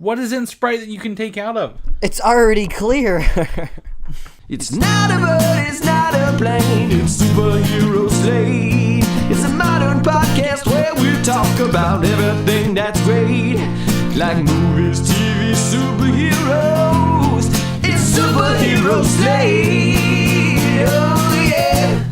What is in Sprite that you can take out of? It's already clear. It's not a bird, it's not a plane, it's Superhero Slate. It's a modern podcast where we talk about everything that's great, like movies, TV, superheroes. It's Superhero Slate. Oh yeah.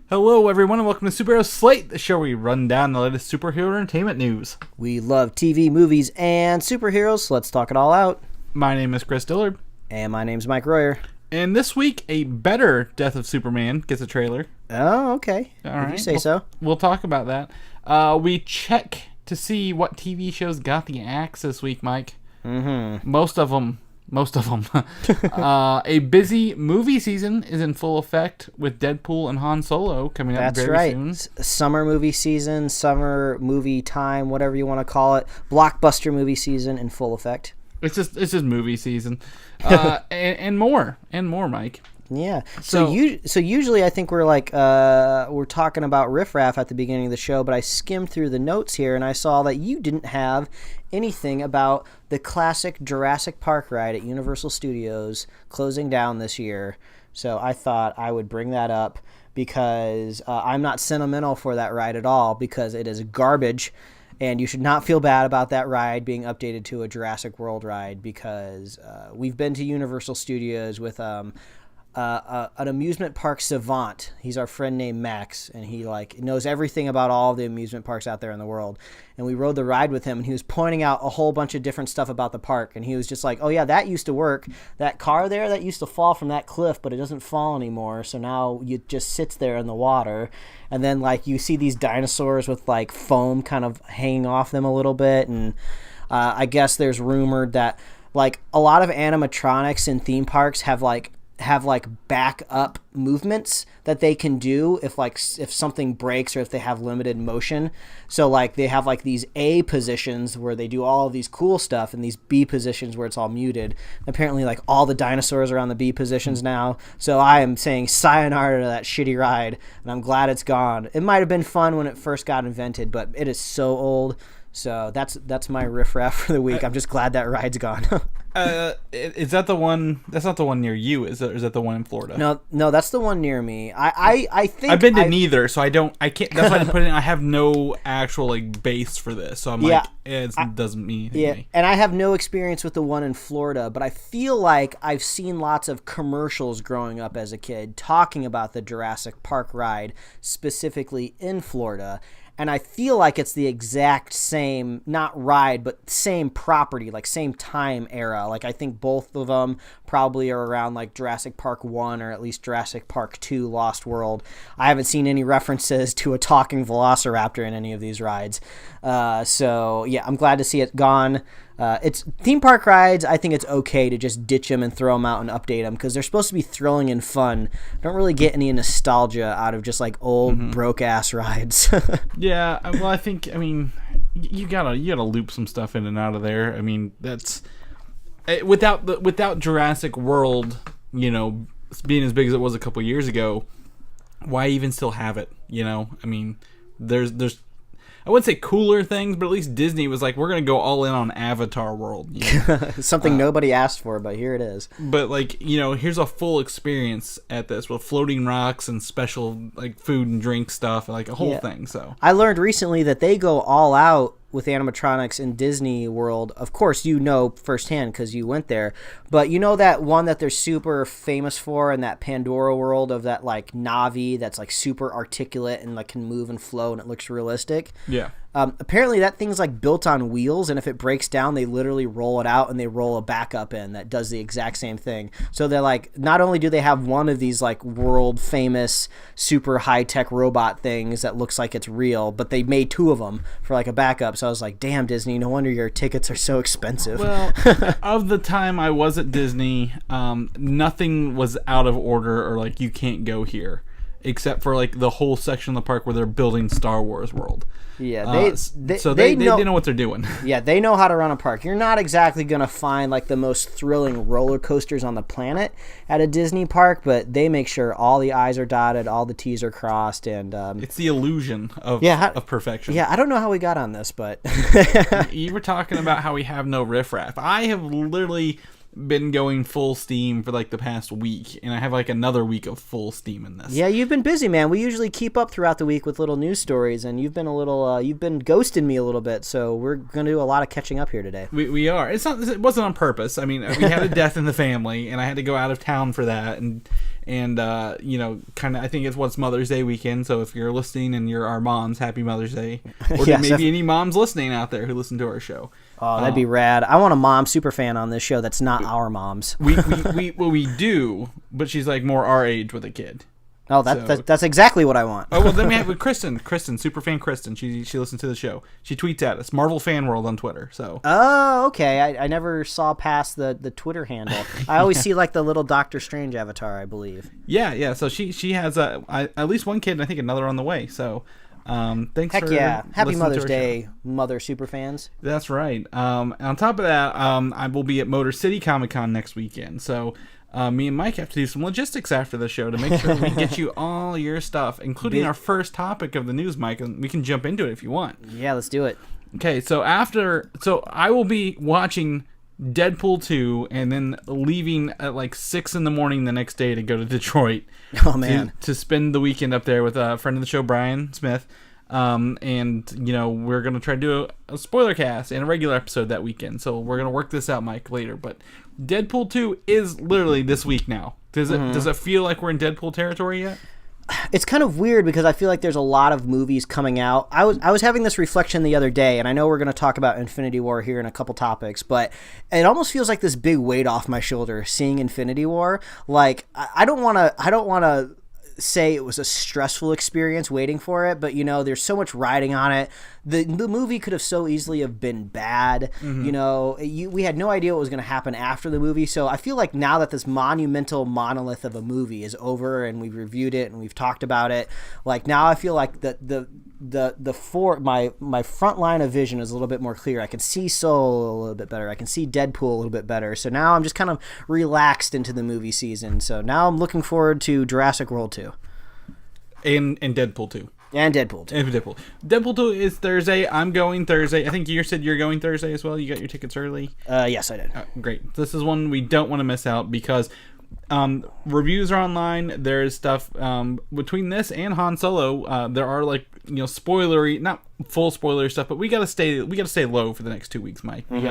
Hello, everyone, and welcome to Superhero Slate, the show where we run down the latest superhero entertainment news. We love TV, movies, and superheroes, so let's talk it all out. My name is Chris Dillard. And my name's Mike Royer. And this week, a better Death of Superman gets a trailer. Oh, okay. All if right. you say so. We'll talk about that. We check to see what TV shows got the axe this week, Mike. Mm-hmm. Most of them. A busy movie season is in full effect with Deadpool and Han Solo coming up very soon. That's right. Summer movie season, summer movie time, whatever you want to call it. Blockbuster movie season in full effect. It's just movie season, and more, Mike. Yeah. So usually I think we're talking about riffraff at the beginning of the show, but I skimmed through the notes here and I saw that you didn't have anything about the classic Jurassic Park ride at Universal Studios closing down this year. So I thought I would bring that up because I'm not sentimental for that ride at all because it is garbage. And you should not feel bad about that ride being updated to a Jurassic World ride because we've been to Universal Studios with an amusement park savant. He's our friend named Max, and he knows everything about all the amusement parks out there in the world. And we rode the ride with him, and he was pointing out a whole bunch of different stuff about the park. And he was just like, "Oh yeah, that used to work. That car there, that used to fall from that cliff, but it doesn't fall anymore. So now it just sits there in the water." And then you see these dinosaurs with foam kind of hanging off them a little bit. And I guess there's rumored that a lot of animatronics in theme parks have backup movements that they can do if something breaks or if they have limited motion. So they have these A positions where they do all of these cool stuff and these B positions where it's all muted. Apparently all the dinosaurs are on the B positions now. So I am saying sayonara to that shitty ride and I'm glad it's gone. It might have been fun when it first got invented, but it is so old. So that's my riffraff for the week. I'm just glad that ride's gone. Is that the one? That's not the one near you. Is that the one in Florida? No, that's the one near me. I think I've been to neither, so I can't. That's why I didn't put it in. I have no actual base for this, so I'm it doesn't mean anything to me. And I have no experience with the one in Florida, but I feel like I've seen lots of commercials growing up as a kid talking about the Jurassic Park ride specifically in Florida. And I feel like it's the exact same, not ride, but same property, same time era. I think both of them probably are around Jurassic Park 1 or at least Jurassic Park 2 Lost World. I haven't seen any references to a talking velociraptor in any of these rides. So, yeah, I'm glad to see it gone. It's theme park rides. I think it's okay to just ditch them and throw them out and update them because they're supposed to be thrilling and fun. I don't really get any nostalgia out of just old broke ass rides. Yeah, well, I mean, you gotta loop some stuff in and out of there. I mean, that's without Jurassic World, being as big as it was a couple years ago. Why even still have it? I mean, there's. I wouldn't say cooler things, but at least Disney was like, we're going to go all in on Avatar World. Something nobody asked for, but here it is. But, here's a full experience at this with floating rocks and special, food and drink stuff, a whole thing. So I learned recently that they go all out with animatronics in Disney World. Of course, firsthand because you went there. But that one that they're super famous for in that Pandora world of that Navi that's super articulate and can move and flow and it looks realistic. Yeah. Apparently that thing's built on wheels, and if it breaks down, they literally roll it out and they roll a backup in that does the exact same thing. So they're not only do they have one of these world famous super high tech robot things that looks like it's real, but they made two of them for a backup. So I was like, damn, Disney, no wonder your tickets are so expensive. Well, of the time I was at Disney, nothing was out of order or you can't go here. except for like the whole section of the park where they're building Star Wars World. Yeah, they know what they're doing. Yeah, they know how to run a park. You're not exactly going to find like the most thrilling roller coasters on the planet at a Disney park, but they make sure all the I's are dotted, all the T's are crossed, and it's the illusion of perfection. Yeah, I don't know how we got on this, but you were talking about how we have no riffraff. I have literally been going full steam for like the past week, and I have like another week of full steam in this. Yeah, you've been busy, man. We usually keep up throughout the week with little news stories, and you've been you've been ghosting me a little bit, so we're gonna do a lot of catching up here today. We are. It wasn't on purpose. I mean, we had a death in the family, and I had to go out of town for that, and you know, kind of, I think it's Mother's Day weekend, so if you're listening and you're our moms, happy Mother's Day. Or yes, maybe any moms listening out there who listen to our show. Oh, that'd be rad. I want a mom super fan on this show that's not our moms. we do, but she's like more our age with a kid. Oh, that's exactly what I want. Oh, well, then we have with Kristen, super fan Kristen. She listens to the show. She tweets at us, Marvel Fan World on Twitter. So. Oh, okay. I never saw past the Twitter handle. I always see like the little Doctor Strange avatar, I believe. Yeah. So she has at least one kid, and I think another on the way. So. Thanks. Heck for yeah! Happy Mother's Day, show. Mother super fans. That's right. On top of that, I will be at Motor City Comic Con next weekend. So me and Mike have to do some logistics after the show to make sure we get you all your stuff, including our first topic of the news, Mike. And we can jump into it if you want. Yeah, let's do it. Okay, so I will be watching Deadpool 2 and then leaving at like 6 a.m. the next day to go to Detroit. Oh man, to spend the weekend up there with a friend of the show, Brian Smith. And you know, we're gonna try to do a spoiler cast and a regular episode that weekend. So we're gonna work this out, Mike, later. But Deadpool 2 is literally this week now. Does it feel like we're in Deadpool territory yet? It's kind of weird because I feel like there's a lot of movies coming out. I was having this reflection the other day, and I know we're going to talk about Infinity War here in a couple topics, but it almost feels like this big weight off my shoulder seeing Infinity War. Like I don't want to say it was a stressful experience waiting for it, but you know, there's so much riding on it. The movie could have so easily have been bad. Mm-hmm. You know, we had no idea what was going to happen after the movie. So I feel like now that this monumental monolith of a movie is over and we've reviewed it and we've talked about it, like now I feel like my front line of vision is a little bit more clear. I can see Soul a little bit better. I can see Deadpool a little bit better. So now I'm just kind of relaxed into the movie season. So now I'm looking forward to Jurassic World 2. And Deadpool 2. And Deadpool 2. And Deadpool. Deadpool 2 is Thursday. I'm going Thursday. I think you said you're going Thursday as well. You got your tickets early? Yes, I did. Great. This is one we don't want to miss out because reviews are online. There's stuff between this and Han Solo. There are like, you know, spoilery, not full spoiler stuff, but we gotta stay low for the next 2 weeks, Mike. We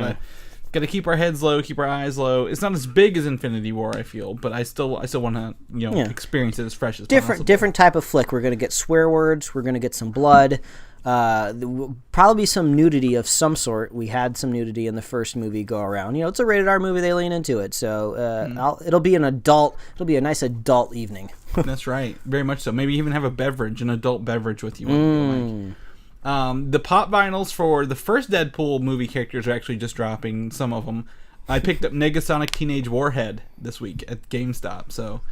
gotta keep our heads low, keep our eyes low. It's not as big as Infinity War, I feel, but I still want to, you know, experience it as fresh as possible. Different type of flick. We're gonna get swear words. We're gonna get some blood. There will probably some nudity of some sort. We had some nudity in the first movie go around. You know, it's a rated R movie. They lean into it, so it'll be a nice adult evening. That's right, very much so. Maybe even have an adult beverage with you. The pop vinyls for the first Deadpool movie characters are actually just dropping. Some of them. I picked up Negasonic Teenage Warhead this week at GameStop, so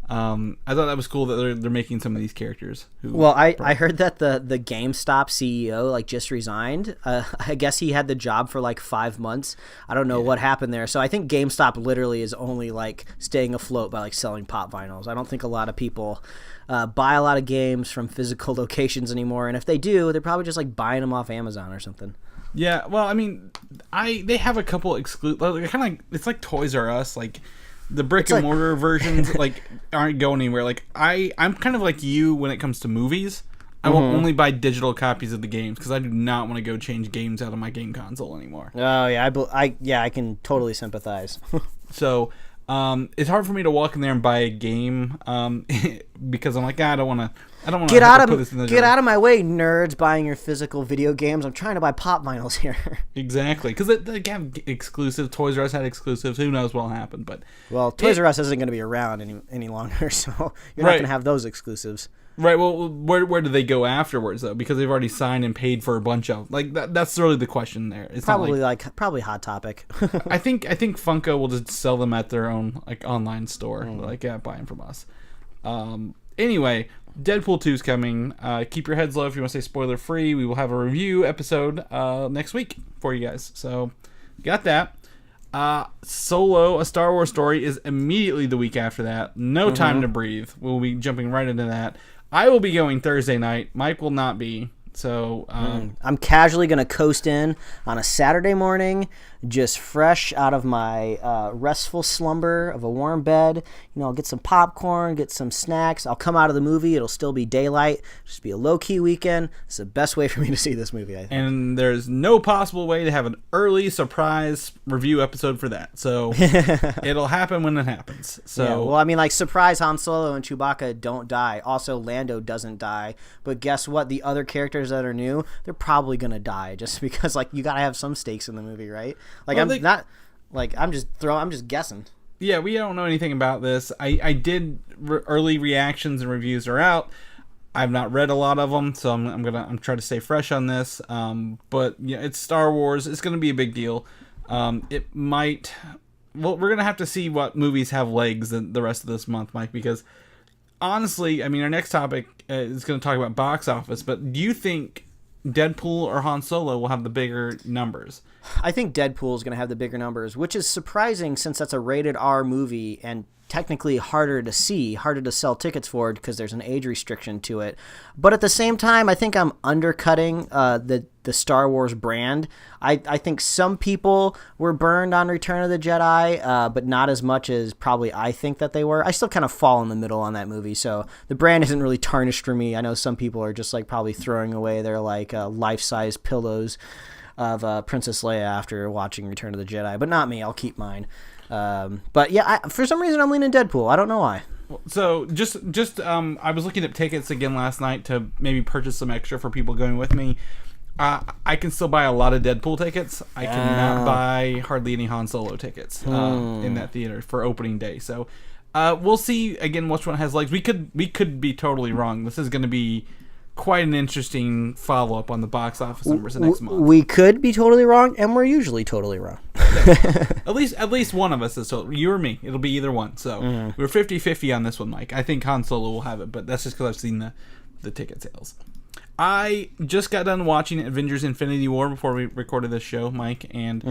I thought that was cool that they're making some of these characters. I heard that the GameStop CEO like just resigned. I guess he had the job for like 5 months. I don't know what happened there. So I think GameStop literally is only like staying afloat by like selling pop vinyls. I don't think a lot of people buy a lot of games from physical locations anymore, and if they do, they're probably just like buying them off Amazon or something. Yeah, well, I mean, they have a couple exclusive. Kind of like it's like Toys R Us, like the brick and mortar versions like aren't going anywhere. Like I'm kind of like you when it comes to movies. I will only buy digital copies of the games because I do not want to go change games out of my game console anymore. Oh yeah, I can totally sympathize. So. It's hard for me to walk in there and buy a game because I'm like, I don't want to get out of my way, nerds buying your physical video games. I'm trying to buy pop vinyls here. Exactly, because they have exclusives. Toys R Us had exclusives. Who knows what'll happen? But Toys R Us isn't going to be around any longer, so you're not going to have those exclusives. Right. Well, where do they go afterwards though? Because they've already signed and paid for a bunch of like that. That's really the question there. It's probably probably Hot Topic. I think Funko will just sell them at their own like online store. Like buy them from us. Anyway, Deadpool 2 is coming. Keep your heads low if you want to stay spoiler free. We will have a review episode next week for you guys. So, got that. Solo, A Star Wars Story, is immediately the week after that. No time to breathe. We'll be jumping right into that. I will be going Thursday night. Mike will not be. So I'm casually going to coast in on a Saturday morning, just fresh out of my restful slumber of a warm bed. I'll get some popcorn, get some snacks. I'll come out of the movie. It'll still be daylight. Just be a low-key weekend. It's the best way for me to see this movie, I think. And there's no possible way to have an early surprise review episode for that. So it'll happen when it happens. So yeah, well, I mean, like, surprise, Han Solo and Chewbacca don't die. Also, Lando doesn't die. But guess what? The other characters that are new, they're probably gonna die just because, like, you gotta have some stakes in the movie, right? Like, well, I'm just guessing. Yeah, we don't know anything about this. I did early reactions and reviews are out. I've not read a lot of them, so I'm trying to stay fresh on this. But yeah, it's Star Wars. It's gonna be a big deal. It might. Well, we're gonna have to see what movies have legs the rest of this month, Mike, because honestly, I mean, our next topic is going to talk about box office, but do you think Deadpool or Han Solo will have the bigger numbers? I think Deadpool is going to have the bigger numbers, which is surprising since that's a rated R movie and technically harder to sell tickets for because there's an age restriction to it. But at the same time, I think I'm undercutting the Star Wars brand. I think some people were burned on Return of the Jedi, but not as much as probably I think that they were. I still kind of fall in the middle on that movie, so the brand isn't really tarnished for me. I know some people are just like probably throwing away their like life-size pillows of Princess Leia after watching Return of the Jedi, but not me. I'll keep mine. But yeah, for some reason I'm leaning Deadpool. I don't know why. So just I was looking at tickets again last night to maybe purchase some extra for people going with me. I can still buy a lot of Deadpool tickets. I cannot buy hardly any Han Solo tickets in that theater for opening day. So we'll see again which one has legs. We could be totally wrong. This is going to be quite an interesting follow-up on the box office numbers next month. We could be totally wrong, and we're usually totally wrong. At least one of us is totally. You or me. It'll be either one. So we're 50-50 on this one, Mike. I think Han Solo will have it, but that's just because I've seen the ticket sales. I just got done watching Avengers Infinity War before we recorded this show, Mike, and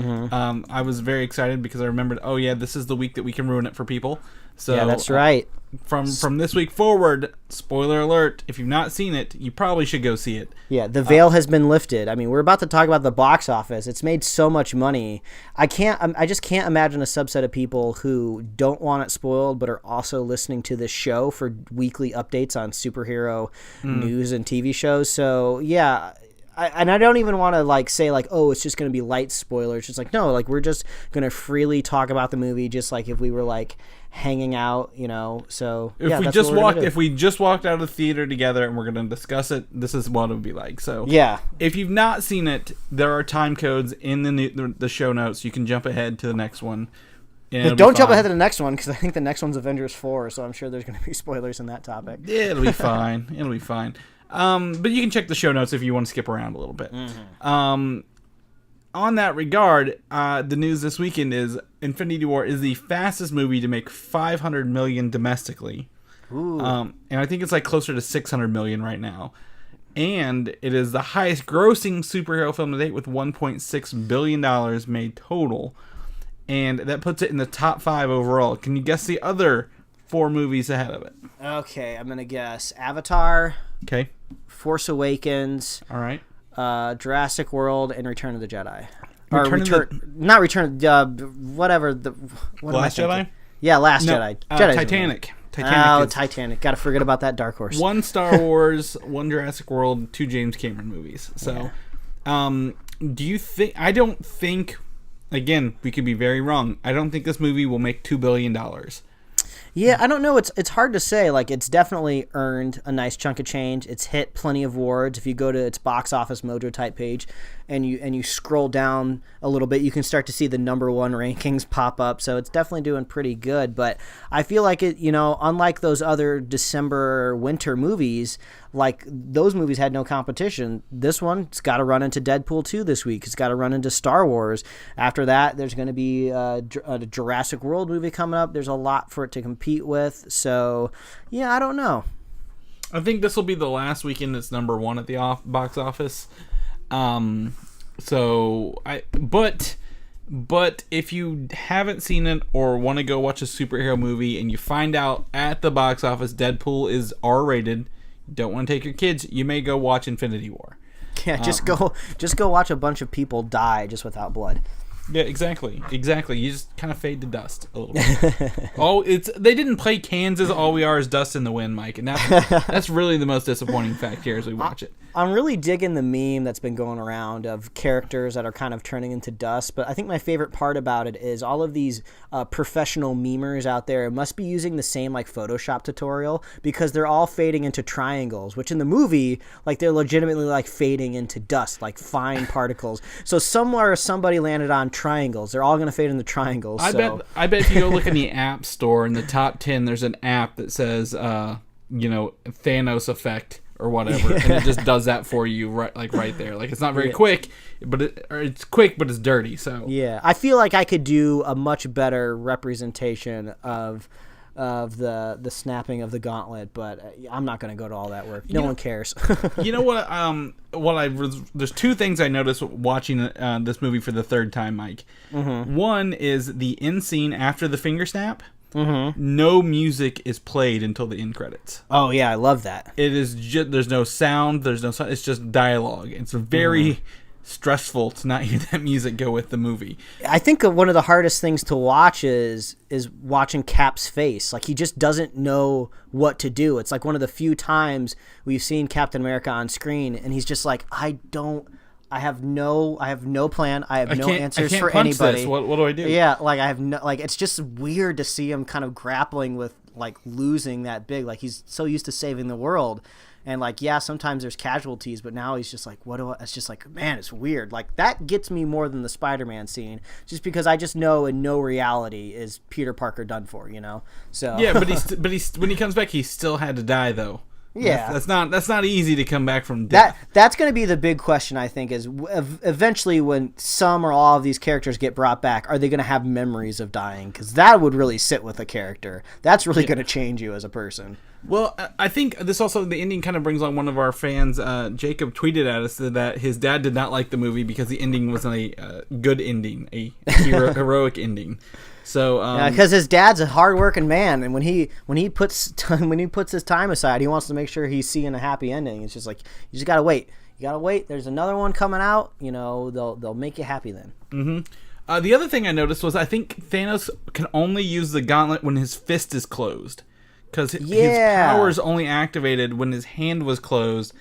I was very excited because I remembered, oh yeah, this is the week that we can ruin it for people. So yeah, that's right. From this week forward, spoiler alert, if you've not seen it, you probably should go see it. Yeah, the veil has been lifted. I mean, we're about to talk about the box office. It's made so much money. I just can't imagine a subset of people who don't want it spoiled but are also listening to this show for weekly updates on superhero news and TV shows. So, yeah, I don't even want to like say like, oh, it's just going to be light spoilers. It's just like, no, like we're just going to freely talk about the movie just like if we were like hanging out, so if we just walked out of the theater together and we're going to discuss it, this is what it would be like. So yeah, if you've not seen it, there are time codes in the show notes. You can jump ahead to the next one. But don't jump ahead to the next one because I think the next one's Avengers 4, so I'm sure there's going to be spoilers in that topic. Yeah, it'll be fine. It'll be fine. But you can check the show notes if you want to skip around a little bit. On that regard, the news this weekend is Infinity War is the fastest movie to make $500 million domestically. Ooh. And I think it's like closer to $600 million right now. And it is the highest grossing superhero film to date with $1.6 billion made total. And that puts it in the top 5 overall. Can you guess the other 4 movies ahead of it? Okay, I'm going to guess Avatar. Okay. Force Awakens. All right. Jurassic World and Return of the Jedi. Last Jedi? Yeah, Last Jedi. Titanic. Titanic. Got to forget about that dark horse. 1 Star Wars, 1 Jurassic World, 2 James Cameron movies. So, do you think? I don't think. Again, we could be very wrong. I don't think this movie will make $2 billion. Yeah, I don't know. It's hard to say. Like, it's definitely earned a nice chunk of change. It's hit plenty of awards. If you go to its box office mojo type page and you scroll down a little bit, you can start to see the number 1 rankings pop up. So it's definitely doing pretty good. But I feel like it, unlike those other December winter movies, like those movies had no competition. This one's got to run into Deadpool 2 this week. It's got to run into Star Wars. After that, there's going to be a Jurassic World movie coming up. There's a lot for it to compete with. So, yeah, I don't know. I think this will be the last weekend it's number one at the box office. But if you haven't seen it or want to go watch a superhero movie and you find out at the box office Deadpool is R-rated, don't want to take your kids, you may go watch Infinity War. Yeah, just go watch a bunch of people die just without blood. Yeah, exactly. You just kind of fade to dust a little bit. They didn't play Kansas. All we are is dust in the wind, Mike, and that's really the most disappointing fact here as we watch it. I'm really digging the meme that's been going around of characters that are kind of turning into dust. But I think my favorite part about it is all of these professional memers out there must be using the same like Photoshop tutorial because they're all fading into triangles, which in the movie, like they're legitimately like fading into dust, like fine particles. So somewhere somebody landed on triangles. They're all going to fade into triangles. I bet if you go look in the App Store in the top 10, there's an app that says, Thanos effect or whatever, and it just does that for you right there. Like it's not very quick, but it's quick, but it's dirty. So yeah, I feel like I could do a much better representation of the snapping of the gauntlet, but I'm not going to go to all that work. No one cares. You know what? There's two things I noticed watching this movie for the third time, Mike. Mm-hmm. One is the end scene after the finger snap. Mm-hmm. No music is played until the end credits. Oh yeah, I love that. It is just there's no sound. It's just dialogue. It's very stressful to not hear that music go with the movie. I think one of the hardest things to watch is watching Cap's face. Like he just doesn't know what to do. It's like one of the few times we've seen Captain America on screen, and he's just like, I have no plan. I have no answers for anybody. This. What do I do? Yeah, like I have no, like it's just weird to see him kind of grappling with like losing that big. Like he's so used to saving the world. And like, yeah, sometimes there's casualties, but now he's just like, it's just like, man, it's weird. Like that gets me more than the Spider-Man scene, just because I just know in no reality is Peter Parker done for, So yeah, but he's when he comes back, he still had to die though. Yeah, that's not easy to come back from death. That's going to be the big question, I think, is eventually when some or all of these characters get brought back, are they going to have memories of dying? Because that would really sit with a character. That's really going to change you as a person. Well, I think this also, the ending kind of brings on one of our fans. Jacob tweeted at us that his dad did not like the movie because the ending wasn't a good ending, a heroic ending. So because his dad's a hardworking man, and when he puts his time aside, he wants to make sure he's seeing a happy ending. It's just like you just gotta wait. You gotta wait. There's another one coming out. They'll make you happy then. Mm-hmm. The other thing I noticed was I think Thanos can only use the gauntlet when his fist is closed, because his power is only activated when his hand was closed.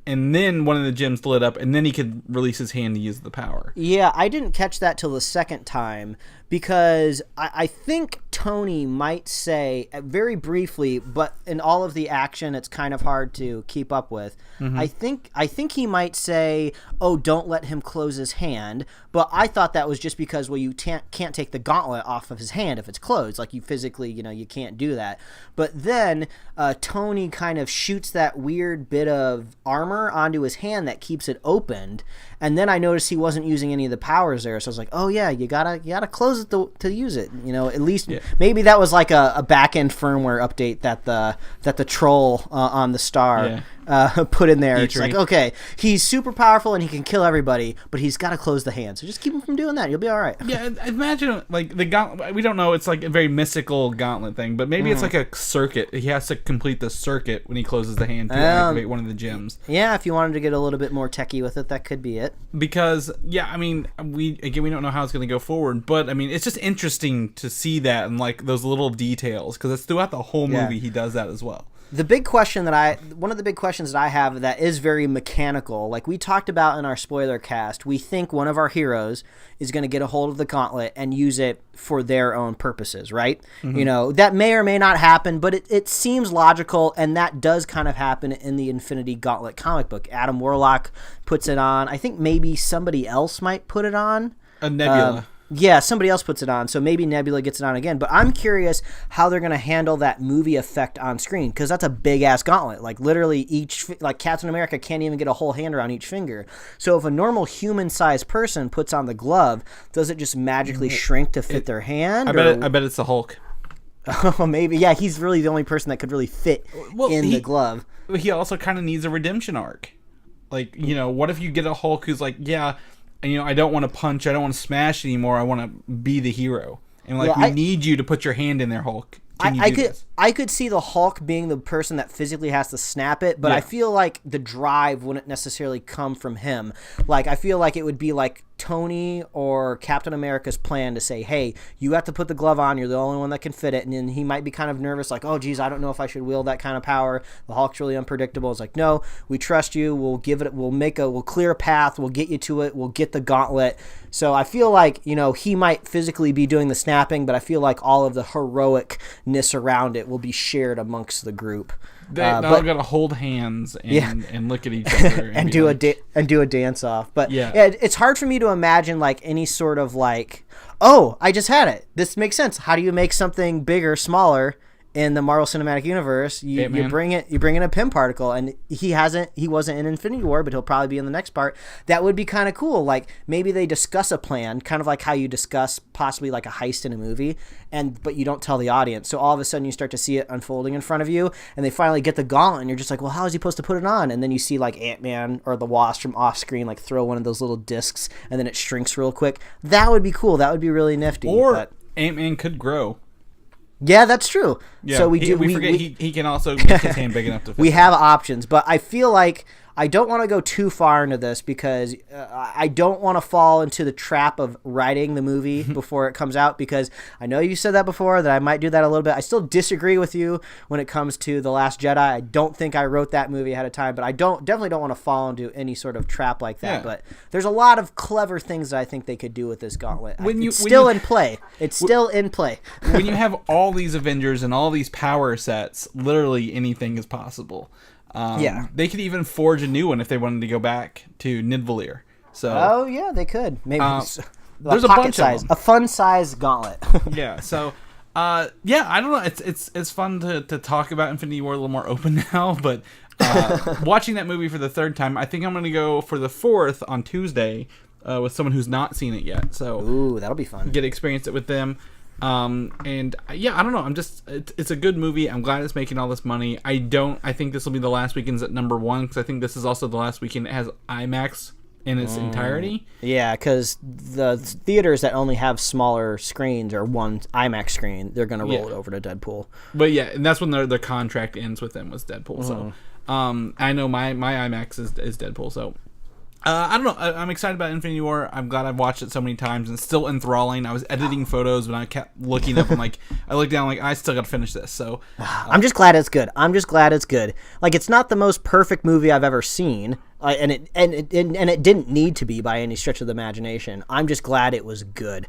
And then one of the gems lit up, and then he could release his hand to use the power. Yeah, I didn't catch that till the second time, because I think Tony might say, very briefly, but in all of the action, it's kind of hard to keep up with. Mm-hmm. I think he might say, oh, don't let him close his hand, but I thought that was just because, well, you can't take the gauntlet off of his hand if it's closed. Like, you physically, you can't do that. But then Tony kind of shoots that weird bit of armor onto his hand that keeps it opened, and then I noticed he wasn't using any of the powers there, so I was like, oh yeah, you gotta close it to use it, at least. Maybe that was like a back-end firmware update that the troll on the star put in there. It's like, okay, he's super powerful and he can kill everybody, but he's got to close the hand, so just keep him from doing that, you'll be all right. Yeah, imagine like the gauntlet. We don't know, it's like a very mystical gauntlet thing, but maybe it's like a circuit. He has to complete the circuit when he closes the hand to activate one of the gems. Yeah, if you wanted to get a little bit more techie with it, that could be it. Because we don't know how it's going to go forward, but it's just interesting to see that and like those little details, because it's throughout the whole movie he does that as well. One of the big questions that I have that is very mechanical, like we talked about in our spoiler cast, we think one of our heroes is going to get a hold of the gauntlet and use it for their own purposes, right? Mm-hmm. That may or may not happen, but it seems logical, and that does kind of happen in the Infinity Gauntlet comic book. Adam Warlock puts it on. I think maybe somebody else might put it on. A Nebula. Yeah, somebody else puts it on, so maybe Nebula gets it on again. But I'm curious how they're going to handle that movie effect on screen, because that's a big-ass gauntlet. Like, literally, Captain America can't even get a whole hand around each finger. So if a normal human-sized person puts on the glove, does it just magically shrink to fit their hand? I bet it's the Hulk. Oh, maybe. Yeah, he's really the only person that could really fit in the glove. He also kind of needs a redemption arc. Like, what if you get a Hulk who's like, yeah, I don't want to punch, I don't want to smash anymore, I want to be the hero. And we need you to put your hand in there, Hulk. I could see the Hulk being the person that physically has to snap it, but I feel like the drive wouldn't necessarily come from him. Like, I feel like it would be like Tony or Captain America's plan to say, hey, you have to put the glove on, you're the only one that can fit it. And then he might be kind of nervous, like, oh geez, I don't know if I should wield that kind of power. The Hulk's really unpredictable. It's like, no, we trust you, we'll clear a path, we'll get you to it, we'll get the gauntlet. So I feel like, he might physically be doing the snapping, but I feel like all of the heroicness around it will be shared amongst the group. They're gonna hold hands and look at each other and do a dance off. But it's hard for me to imagine like any sort of like, oh, I just had it. This makes sense. How do you make something bigger, smaller? In the Marvel Cinematic Universe, you bring in a Pym particle, and he wasn't in Infinity War, but he'll probably be in the next part. That would be kind of cool. Like maybe they discuss a plan, kind of like how you discuss possibly like a heist in a movie, but you don't tell the audience. So all of a sudden you start to see it unfolding in front of you, and they finally get the gauntlet, and you're just like, well, how is he supposed to put it on? And then you see like Ant-Man or the Wasp from off screen like throw one of those little discs, and then it shrinks real quick. That would be cool. That would be really nifty. Or Ant-Man could grow. Yeah, that's true. Yeah, so we forget he can also make his hand big enough to fit. We have options, but I feel like I don't want to go too far into this because I don't want to fall into the trap of writing the movie before it comes out, because I know you said that before, that I might do that a little bit. I still disagree with you when it comes to The Last Jedi. I don't think I wrote that movie ahead of time, but I definitely don't want to fall into any sort of trap like that. Yeah. But there's a lot of clever things that I think they could do with this gauntlet. It's still in play. When you have all these Avengers and all these power sets, literally anything is possible. They could even forge a new one if they wanted to go back to Nidavellir. So, they could. Maybe there's a bunch of them. A fun size gauntlet. Yeah. So, I don't know. It's fun to talk about Infinity War a little more open now. But watching that movie for the third time, I think I'm going to go for the fourth on Tuesday with someone who's not seen it yet. So, ooh, that'll be fun. Get to experience it with them. I don't know. It's a good movie. I'm glad it's making all this money. I think this will be the last weekend's at number one, because I think this is also the last weekend it has IMAX in its entirety. Yeah, because the theaters that only have smaller screens or one IMAX screen, they're going to roll it over to Deadpool. But yeah, and that's when their contract ends with them, was Deadpool. So I know my IMAX is Deadpool. So I don't know. I'm excited about Infinity War. I'm glad I've watched it so many times, and it's still enthralling. I was editing photos when I kept looking up. I looked down, I still got to finish this. So I'm just glad it's good. Like, it's not the most perfect movie I've ever seen, and it didn't need to be by any stretch of the imagination. I'm just glad it was good.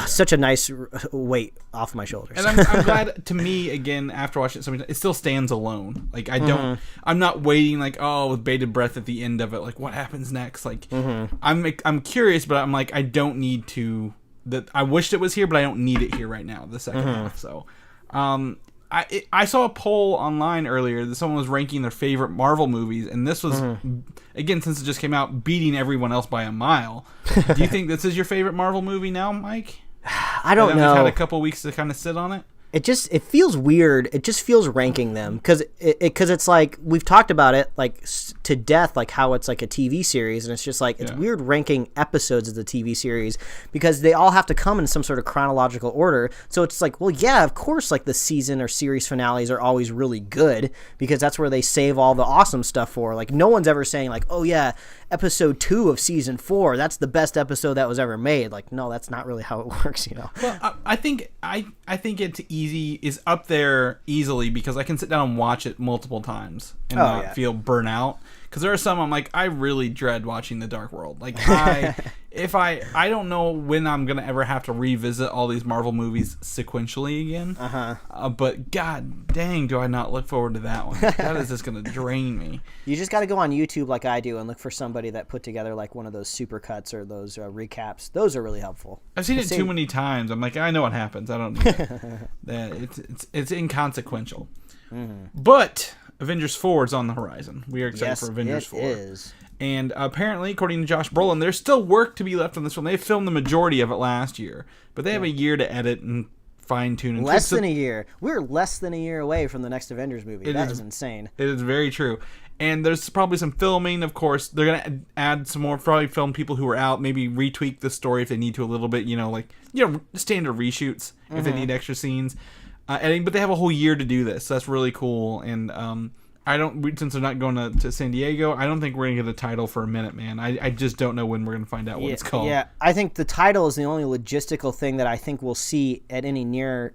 Such a nice weight off my shoulders. And I'm glad, to me, again, after watching it so many times, it still stands alone. Like, I'm not waiting, with bated breath at the end of it, like, what happens next? Like, I'm curious, but I'm like, I don't need to, I wished it was here, but I don't need it here right now, the second half. So, I saw a poll online earlier that someone was ranking their favorite Marvel movies, and this was, again, since it just came out, beating everyone else by a mile. Do you think this is your favorite Marvel movie now, Mike? I don't know. We've had a couple weeks to kind of sit on it. It feels weird. It just feels ranking them because it's like we've talked about it like to death, like how it's like a TV series, and it's just like it's weird ranking episodes of the TV series because they all have to come in some sort of chronological order. So it's like, well, yeah, of course, like the season or series finales are always really good because that's where they save all the awesome stuff for. Like no one's ever saying like, oh yeah, episode 2 of season 4, that's the best episode that was ever made. Like, no, that's not really how it works, you know. Well, I think it's is up there easily because I can sit down and watch it multiple times and not feel burnout. Because there are some I'm like, I really dread watching The Dark World. Like, I don't know when I'm gonna ever have to revisit all these Marvel movies sequentially again. But god dang, do I not look forward to that one? That is just gonna drain me. You just got to go on YouTube like I do and look for somebody that put together like one of those supercuts or those recaps. Those are really helpful. I've seen it too many times. I'm like, I know what happens. I don't need it. It's inconsequential. But Avengers 4 is on the horizon. We are excited for Avengers 4. Yes, it is. And apparently, according to Josh Brolin, there's still work to be left on this one. They filmed the majority of it last year, but they have a year to edit and fine tune. Less than a year. We're less than a year away from the next Avengers movie. That is insane. It is very true. And there's probably some filming, of course. They're going to add some more, probably film people who are out, maybe retweak the story if they need to a little bit, standard reshoots if they need extra scenes. Editing, but they have a whole year to do this. So that's really cool. And since they're not going to San Diego, I don't think we're going to get a title for a minute, man. I just don't know when we're going to find out what it's called. Yeah, I think the title is the only logistical thing that I think we'll see at any near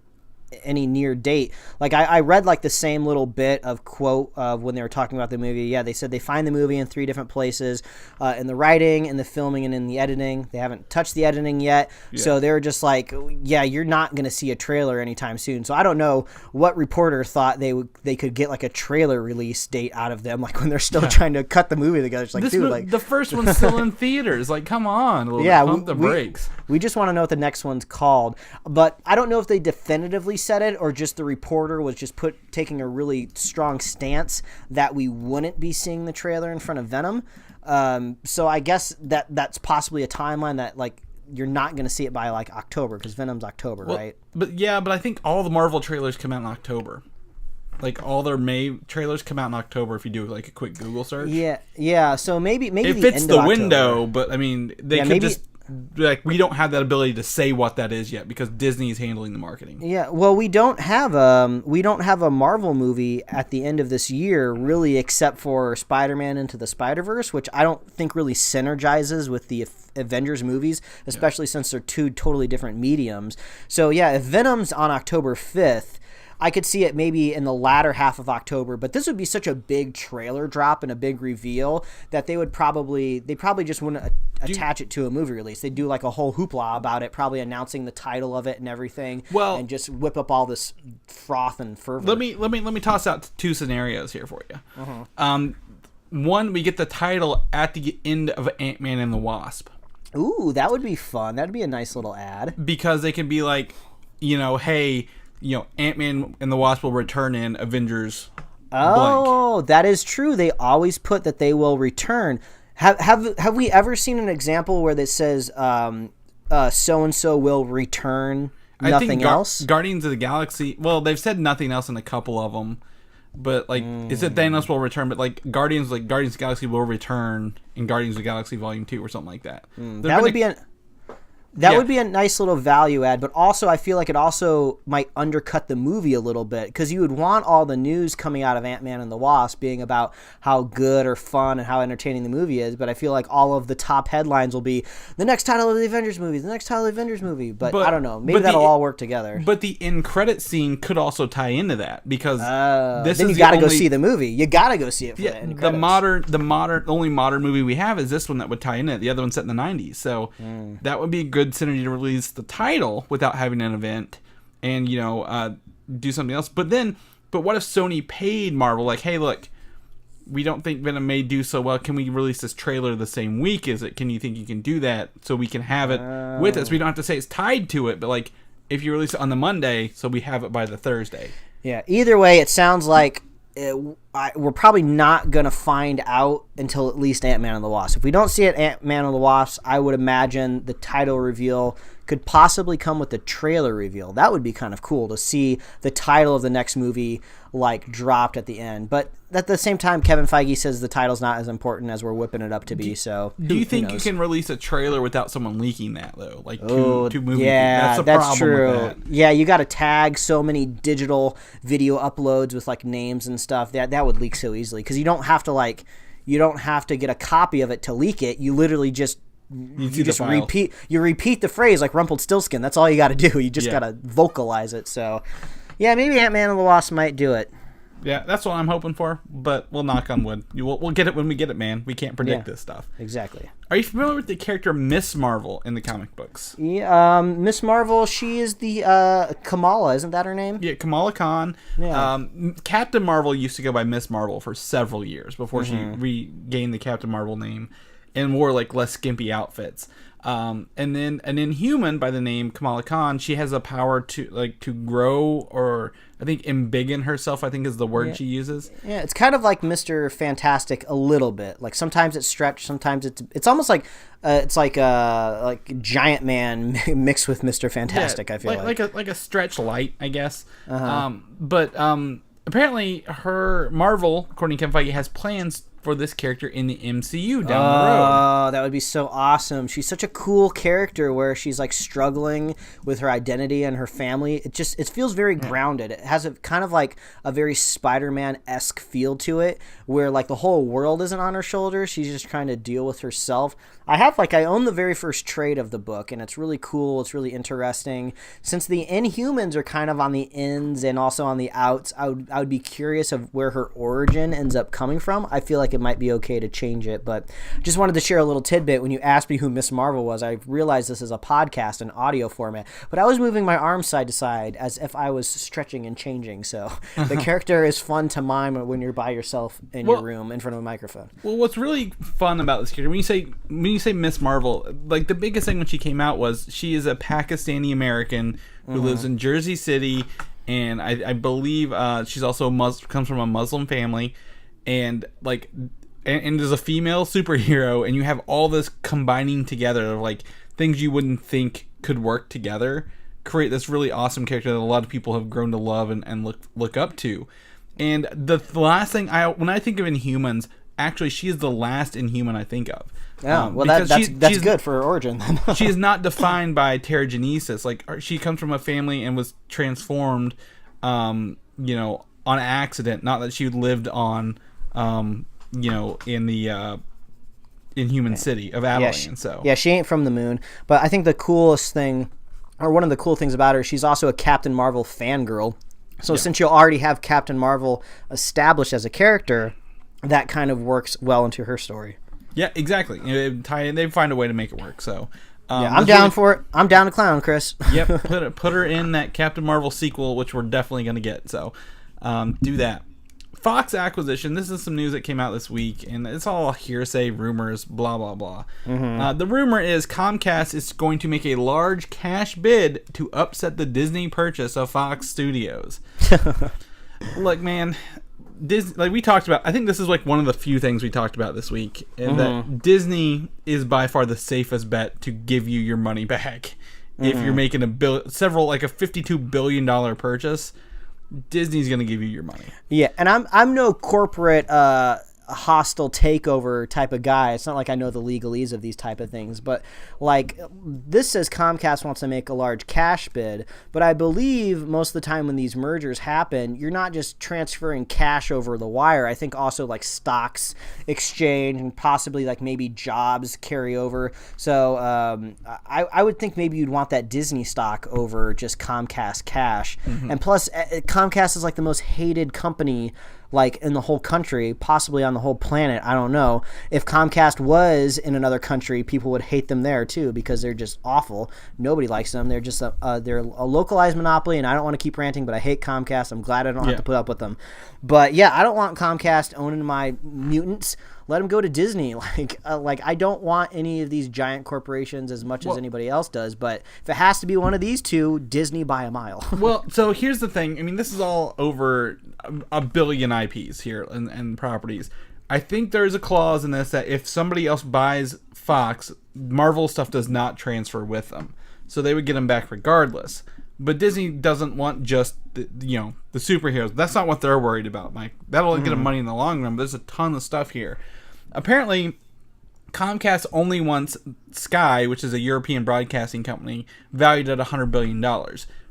date. Like I read like the same little bit of quote of when they were talking about the movie. Yeah, they said they find the movie in 3 different places, in the writing, in the filming, and in the editing. They haven't touched the editing yet. So they were just like, yeah, you're not going to see a trailer anytime soon. So I don't know what reporter thought they could get like a trailer release date out of them, like when they're still trying to cut the movie together. It's like, the first one's still in theaters. Like, come on, pump the brakes. We just want to know what the next one's called. But I don't know if they definitively said it or just the reporter was just taking a really strong stance that we wouldn't be seeing the trailer in front of Venom. So I guess that's possibly a timeline that like you're not going to see it by like October because Venom's October, right? But I think all the Marvel trailers come out in October. Like all their May trailers come out in October if you do like a quick Google search. Yeah. So maybe it fits the window, but I mean they could just. Like we don't have that ability to say what that is yet because Disney is handling the marketing. Yeah, well, we don't have a Marvel movie at the end of this year really, except for Spider-Man Into the Spider-Verse, which I don't think really synergizes with the Avengers movies, especially since they're 2 totally different mediums. So yeah, if Venom's on October 5th. I could see it maybe in the latter half of October, but this would be such a big trailer drop and a big reveal that they probably just wouldn't attach it to a movie release. They'd do like a whole hoopla about it, probably announcing the title of it and everything, and just whip up all this froth and fervor. Let me toss out 2 scenarios here for you. One, we get the title at the end of Ant-Man and the Wasp. Ooh, that would be fun. That'd be a nice little ad. Because they can be like, hey, Ant-Man and the Wasp will return in Avengers. Oh, that is true. They always put that they will return. Have we ever seen an example where that says so and so will return? Nothing else. Guardians of the Galaxy. Well, they've said nothing else in a couple of them, but like, is it Thanos will return? But like Guardians of the Galaxy will return in Guardians of the Galaxy Volume 2 or something like that. That would be would be a nice little value add, but also I feel like it also might undercut the movie a little bit because you would want all the news coming out of Ant-Man and the Wasp being about how good or fun and how entertaining the movie is, but I feel like all of the top headlines will be the next title of the Avengers movie, but I don't know. Maybe that'll all work together. But the end credit scene could also tie into that because then you got to go see the movie. You got to go see it for the end credits. The only modern movie we have is this one that would tie into it. The other one's set in the 90s, so that would be a good synergy to release the title without having an event and do something else. But what if Sony paid Marvel like, hey, look, we don't think Venom may do so well, can we release this trailer the same week as it? Can you think you can do that so we can have it with us? We don't have to say it's tied to it, but like if you release it on the Monday so we have it by the Thursday. Yeah, either way it sounds like we're probably not going to find out until at least Ant-Man and the Wasp. If we don't see it Ant-Man and the Wasp, I would imagine the title reveal could possibly come with the trailer reveal. That would be kind of cool to see the title of the next movie like dropped at the end. But at the same time, Kevin Feige says the title's not as important as we're whipping it up to be. So do you think you can release a trailer without someone leaking that though? Like two movies. Yeah, that's true. With that. Yeah, you got to tag so many digital video uploads with like names and stuff. That would leak so easily because you don't have to get a copy of it to leak it. You literally just repeat the phrase like Rumpelstiltskin. That's all you got to do. You just got to vocalize it. So, yeah, maybe Ant-Man and the Wasp might do it. Yeah, that's what I'm hoping for, but we'll knock on wood. We'll get it when we get it, man. We can't predict this stuff. Exactly. Are you familiar with the character Miss Marvel in the comic books? Yeah, Miss Marvel, she is the Kamala, isn't that her name? Yeah, Kamala Khan. Yeah. Captain Marvel used to go by Miss Marvel for several years before she regained the Captain Marvel name and wore like less skimpy outfits. And then an Inhuman by the name Kamala Khan, she has a power to grow, or I think embiggen herself, I think is the word she uses. Yeah, it's kind of like Mr. Fantastic a little bit. Like sometimes it's stretched, sometimes it's almost like Giant Man mixed with Mr. Fantastic. I feel like a stretch light, I guess. But apparently, Marvel, according to Kevin Feige, has plans for this character in the MCU down the road. Oh, that would be so awesome. She's such a cool character where she's like struggling with her identity and her family. It feels very grounded. It has a kind of like a very Spider-Man-esque feel to it, where like the whole world isn't on her shoulders. She's just trying to deal with herself. I own the very first trade of the book, and it's really cool. It's really interesting. Since the Inhumans are kind of on the ins and also on the outs, I would be curious of where her origin ends up coming from. I feel like it might be okay to change it, but just wanted to share a little tidbit. When you asked me who Miss Marvel was, I realized this is a podcast and audio format, but I was moving my arms side to side as if I was stretching and changing. So the character is fun to mime when you're by yourself in your room in front of a microphone. Well, what's really fun about this character, when you say Miss Marvel, like the biggest thing when she came out was she is a Pakistani American who lives in Jersey City, and I believe she's also comes from a Muslim family, and is a female superhero, and you have all this combining together of like things you wouldn't think could work together, create this really awesome character that a lot of people have grown to love and look up to. And the last thing when I think of Inhumans, actually she is the last Inhuman I think of. Yeah, well that's good for her origin then. She is not defined by terrigenesis. Like she comes from a family and was transformed, on accident. Not that she lived on, in the Inhuman city of Abilene. Yeah, she ain't from the moon. But I think the coolest thing, or one of the cool things about her, she's also a Captain Marvel fangirl. So since you'll already have Captain Marvel established as a character, that kind of works well into her story. Yeah, exactly. They find a way to make it work. So I'm down for it. I'm down to clown, Chris. Yep, put her in that Captain Marvel sequel, which we're definitely going to get. So do that. Fox acquisition. This is some news that came out this week, and it's all hearsay, rumors, blah, blah, blah. The rumor is Comcast is going to make a large cash bid to upset the Disney purchase of Fox Studios. Look, man, Disney, like we talked about, I think this is like one of the few things we talked about this week, and that Disney is by far the safest bet to give you your money back. If you're making a $52 billion purchase, Disney's going to give you your money. Yeah, and I'm no corporate hostile takeover type of guy. It's not like I know the legalese of these type of things, but like this says Comcast wants to make a large cash bid, but I believe most of the time when these mergers happen, you're not just transferring cash over the wire. I think also like stocks exchange and possibly like maybe jobs carry over. So I would think maybe you'd want that Disney stock over just Comcast cash. And plus Comcast is like the most hated company like in the whole country, possibly on the whole planet. I don't know. If Comcast was in another country, people would hate them there too because they're just awful. Nobody likes them. They're just they're a localized monopoly, and I don't want to keep ranting, but I hate Comcast. I'm glad I don't have to put up with them. But yeah, I don't want Comcast owning my mutants. Let them go to Disney. Like I don't want any of these giant corporations as much as anybody else does. But if it has to be one of these two, Disney by a mile. Well, so here's the thing. I mean, this is all over a billion IPs here and properties. I think there's a clause in this that if somebody else buys Fox, Marvel stuff does not transfer with them. So they would get them back regardless. But Disney doesn't want just the superheroes. That's not what they're worried about, Mike. That'll get them money in the long run, but there's a ton of stuff here. Apparently, Comcast only wants Sky, which is a European broadcasting company, valued at $100 billion.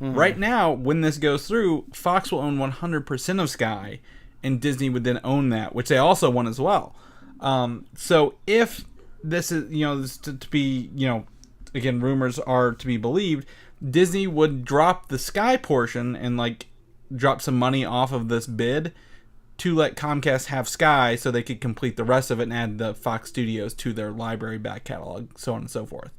Right now, when this goes through, Fox will own 100% of Sky, and Disney would then own that, which they also want as well. So if this is, this to be, again, rumors are to be believed, Disney would drop the Sky portion and drop some money off of this bid to let Comcast have Sky so they could complete the rest of it and add the Fox Studios to their library back catalog, so on and so forth.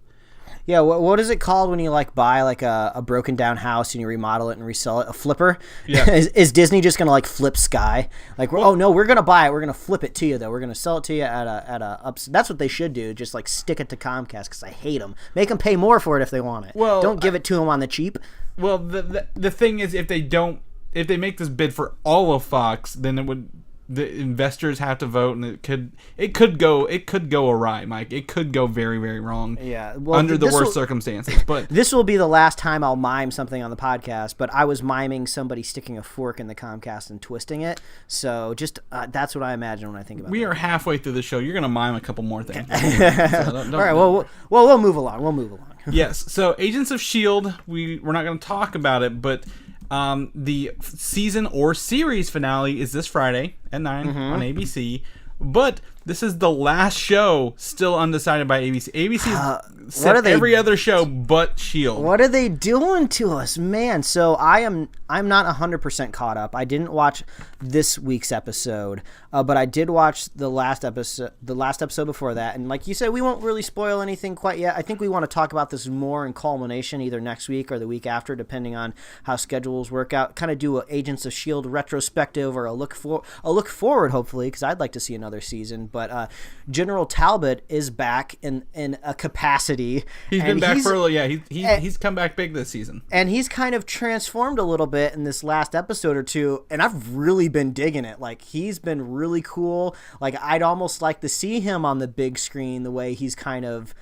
Yeah, what is it called when you like buy like a broken down house and you remodel it and resell it? A flipper? Yeah. Is Disney just gonna like flip Sky? Like, oh no, we're gonna buy it. We're gonna flip it to you though. We're gonna sell it to you at a That's what they should do. Just like stick it to Comcast because I hate them. Make them pay more for it if they want it. Well, don't give it to them on the cheap. Well, the thing is, if they make this bid for all of Fox, then the investors have to vote, and it could go awry, Mike. It could go very, very wrong. Yeah, well, under the worst circumstances. But this will be the last time I'll mime something on the podcast. But I was miming somebody sticking a fork in the Comcast and twisting it. So just that's what I imagine when I think about. We are halfway through the show. You're gonna mime a couple more things. So all right. Well, we'll move along. We'll move along. Yes. So Agents of S.H.I.E.L.D., we're not going to talk about it, but the season or series finale is this Friday at 9 on ABC. But this is the last show still undecided by ABC. ABC said every other show but S.H.I.E.L.D. What are they doing to us, man? So I'm not 100% caught up. I didn't watch this week's episode, but I did watch the last episode before that. And like you said, we won't really spoil anything quite yet. I think we want to talk about this more in culmination, either next week or the week after, depending on how schedules work out. Kind of do a Agents of S.H.I.E.L.D. retrospective or a look forward, hopefully, because I'd like to see another season. But General Talbot is back in a capacity. He's been back for a little, yeah. He's come back big this season, and he's kind of transformed a little bit in this last episode or two. And I've really been digging it. Like, he's been really cool. Like, I'd almost like to see him on the big screen the way he's kind of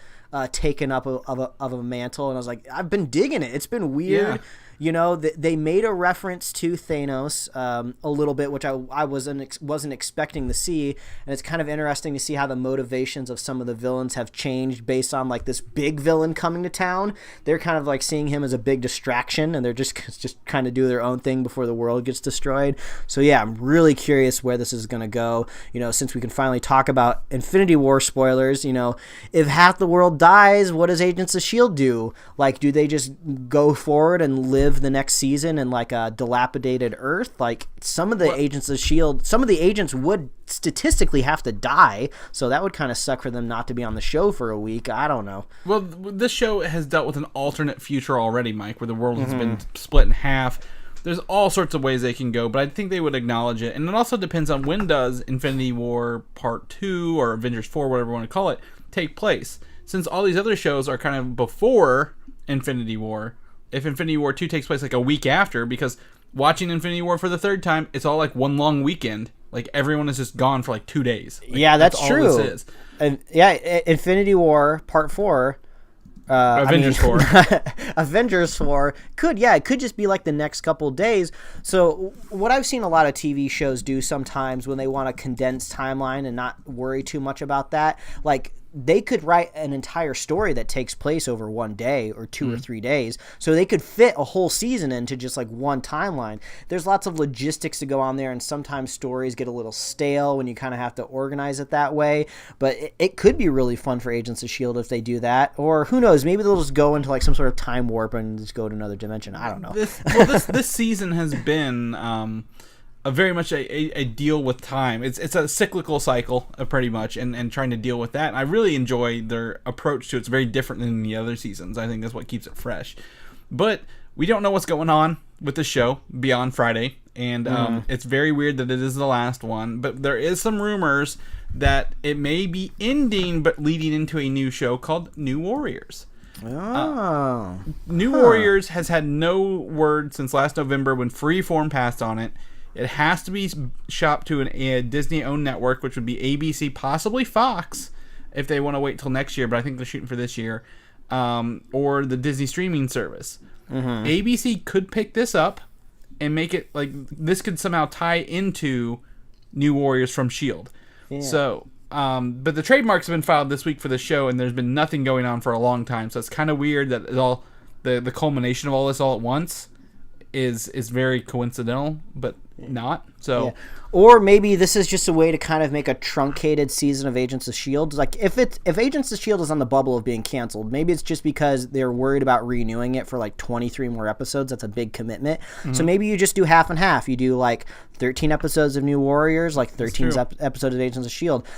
taken up of a mantle. And I was like, I've been digging it. It's been weird. Yeah. You know, they made a reference to Thanos a little bit, which I wasn't expecting to see, and it's kind of interesting to see how the motivations of some of the villains have changed based on like this big villain coming to town. They're kind of like seeing him as a big distraction, and they're just kind of do their own thing before the world gets destroyed. So yeah, I'm really curious where this is going to go. You know, since we can finally talk about Infinity War spoilers, you know, if half the world dies, what does Agents of S.H.I.E.L.D. do? Like, do they just go forward and live the next season in like a dilapidated Earth? Like, some of the Agents of S.H.I.E.L.D., some of the agents would statistically have to die, so that would kind of suck for them not to be on the show for a week. I don't know. Well, this show has dealt with an alternate future already, Mike, where the world has been split in half. There's all sorts of ways they can go, but I think they would acknowledge it. And it also depends on when does Infinity War Part 2 or Avengers 4, whatever you want to call it, take place. Since all these other shows are kind of before Infinity War, if Infinity War 2 takes place like a week after, because watching Infinity War for the third time, it's all like one long weekend. Like, everyone is just gone for like 2 days. Like, yeah, that's true. All this is. And yeah, Infinity War Part 4. Avengers 4. Avengers 4 it could just be like the next couple days. So what I've seen a lot of TV shows do sometimes when they want a condensed timeline and not worry too much about that, like, they could write an entire story that takes place over one day or 2 or 3 days. So they could fit a whole season into just like one timeline. There's lots of logistics to go on there, and sometimes stories get a little stale when you kind of have to organize it that way. But it could be really fun for Agents of S.H.I.E.L.D. if they do that. Or who knows, maybe they'll just go into like some sort of time warp and just go to another dimension. I don't know. This season has been very much a deal with time. It's a cyclical cycle, pretty much, and trying to deal with that. And I really enjoy their approach to it. It's very different than the other seasons. I think that's what keeps it fresh. But we don't know what's going on with the show beyond Friday, and it's very weird that it is the last one. But there is some rumors that it may be ending, but leading into a new show called New Warriors. New Warriors has had no word since last November when Freeform passed on it. It has to be shopped to a Disney-owned network, which would be ABC, possibly Fox, if they want to wait till next year, but I think they're shooting for this year, or the Disney streaming service. ABC could pick this up and make it, like, this could somehow tie into New Warriors from S.H.I.E.L.D. Yeah. So, but the trademarks have been filed this week for the show, and there's been nothing going on for a long time, so it's kind of weird that the culmination of all this all at once is very coincidental, but not. So. Yeah. Or maybe this is just a way to kind of make a truncated season of Agents of S.H.I.E.L.D. Like, if Agents of S.H.I.E.L.D. is on the bubble of being canceled, maybe it's just because they're worried about renewing it for like 23 more episodes. That's a big commitment. Mm-hmm. So maybe you just do half and half. You do like 13 episodes of New Warriors, like 13 episodes of Agents of S.H.I.E.L.D.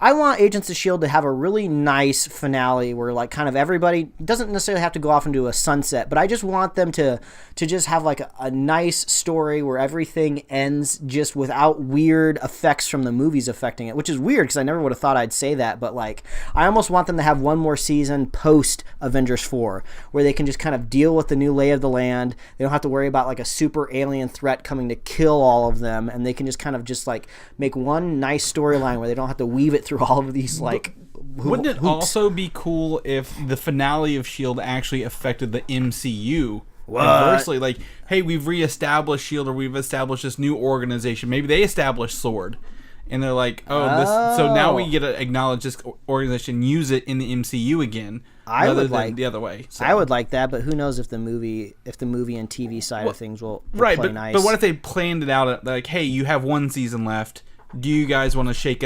I want Agents of S.H.I.E.L.D. to have a really nice finale where like kind of everybody doesn't necessarily have to go off into a sunset, but I just want them to just have like a nice story where everything ends just without weird effects from the movies affecting it, which is weird because I never would have thought I'd say that, but like I almost want them to have one more season post Avengers 4 where they can just kind of deal with the new lay of the land. They don't have to worry about like a super alien threat coming to kill all of them, and they can just kind of just like make one nice storyline where they don't have to weave it through all of these like wouldn't it also be cool if the finale of S.H.I.E.L.D. actually affected the MCU? Conversely, like, hey, we've reestablished S.H.I.E.L.D. or we've established this new organization. Maybe they established S.W.O.R.D. And they're like, so now we get to acknowledge this organization, use it in the MCU again, rather than the other way. So. I would like that, but who knows if the movie and TV side of things will play nice. But what if they planned it out like, hey, you have one season left. Do you guys want to shake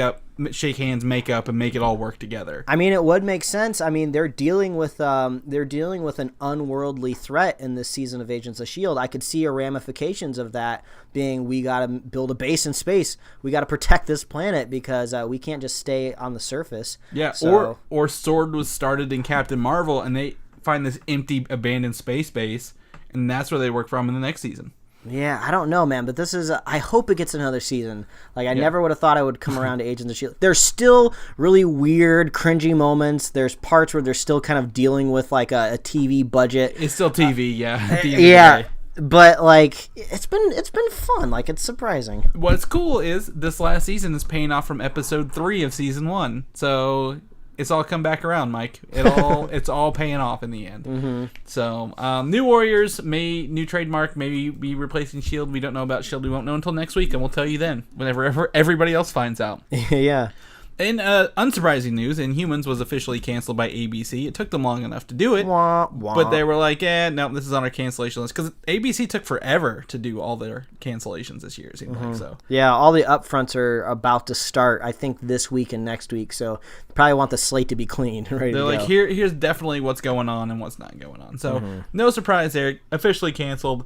hands, make up, and make it all work together? I mean, it would make sense. I mean, they're dealing with an unworldly threat in this season of Agents of S.H.I.E.L.D. I could see ramifications of that being we got to build a base in space. We got to protect this planet because we can't just stay on the surface. Yeah, so. or S.W.O.R.D. was started in Captain Marvel, and they find this empty, abandoned space base, and that's where they work from in the next season. Yeah, I don't know, man, but this is I hope it gets another season. Like, I never would have thought I would come around to Agents of S.H.I.E.L.D. There's still really weird, cringy moments. There's parts where they're still kind of dealing with, like, a TV budget. It's still TV, at the end of the day. But, like, it's been fun. Like, it's surprising. What's cool is this last season is paying off from episode 3 of season 1. So it's all come back around, Mike. It's all paying off in the end. Mm-hmm. So, New Warriors, new trademark, maybe be replacing S.H.I.E.L.D. We don't know about S.H.I.E.L.D. We won't know until next week, and we'll tell you then, whenever everybody else finds out. Yeah. In unsurprising news, Inhumans was officially canceled by ABC. It took them long enough to do it, but they were like, no, this is on our cancellation list. Because ABC took forever to do all their cancellations this year, it seemed like. So. Yeah, all the upfronts are about to start, I think, this week and next week. So probably want the slate to be clean. Ready They're to like, go. here's definitely what's going on and what's not going on. So no surprise there. Officially canceled.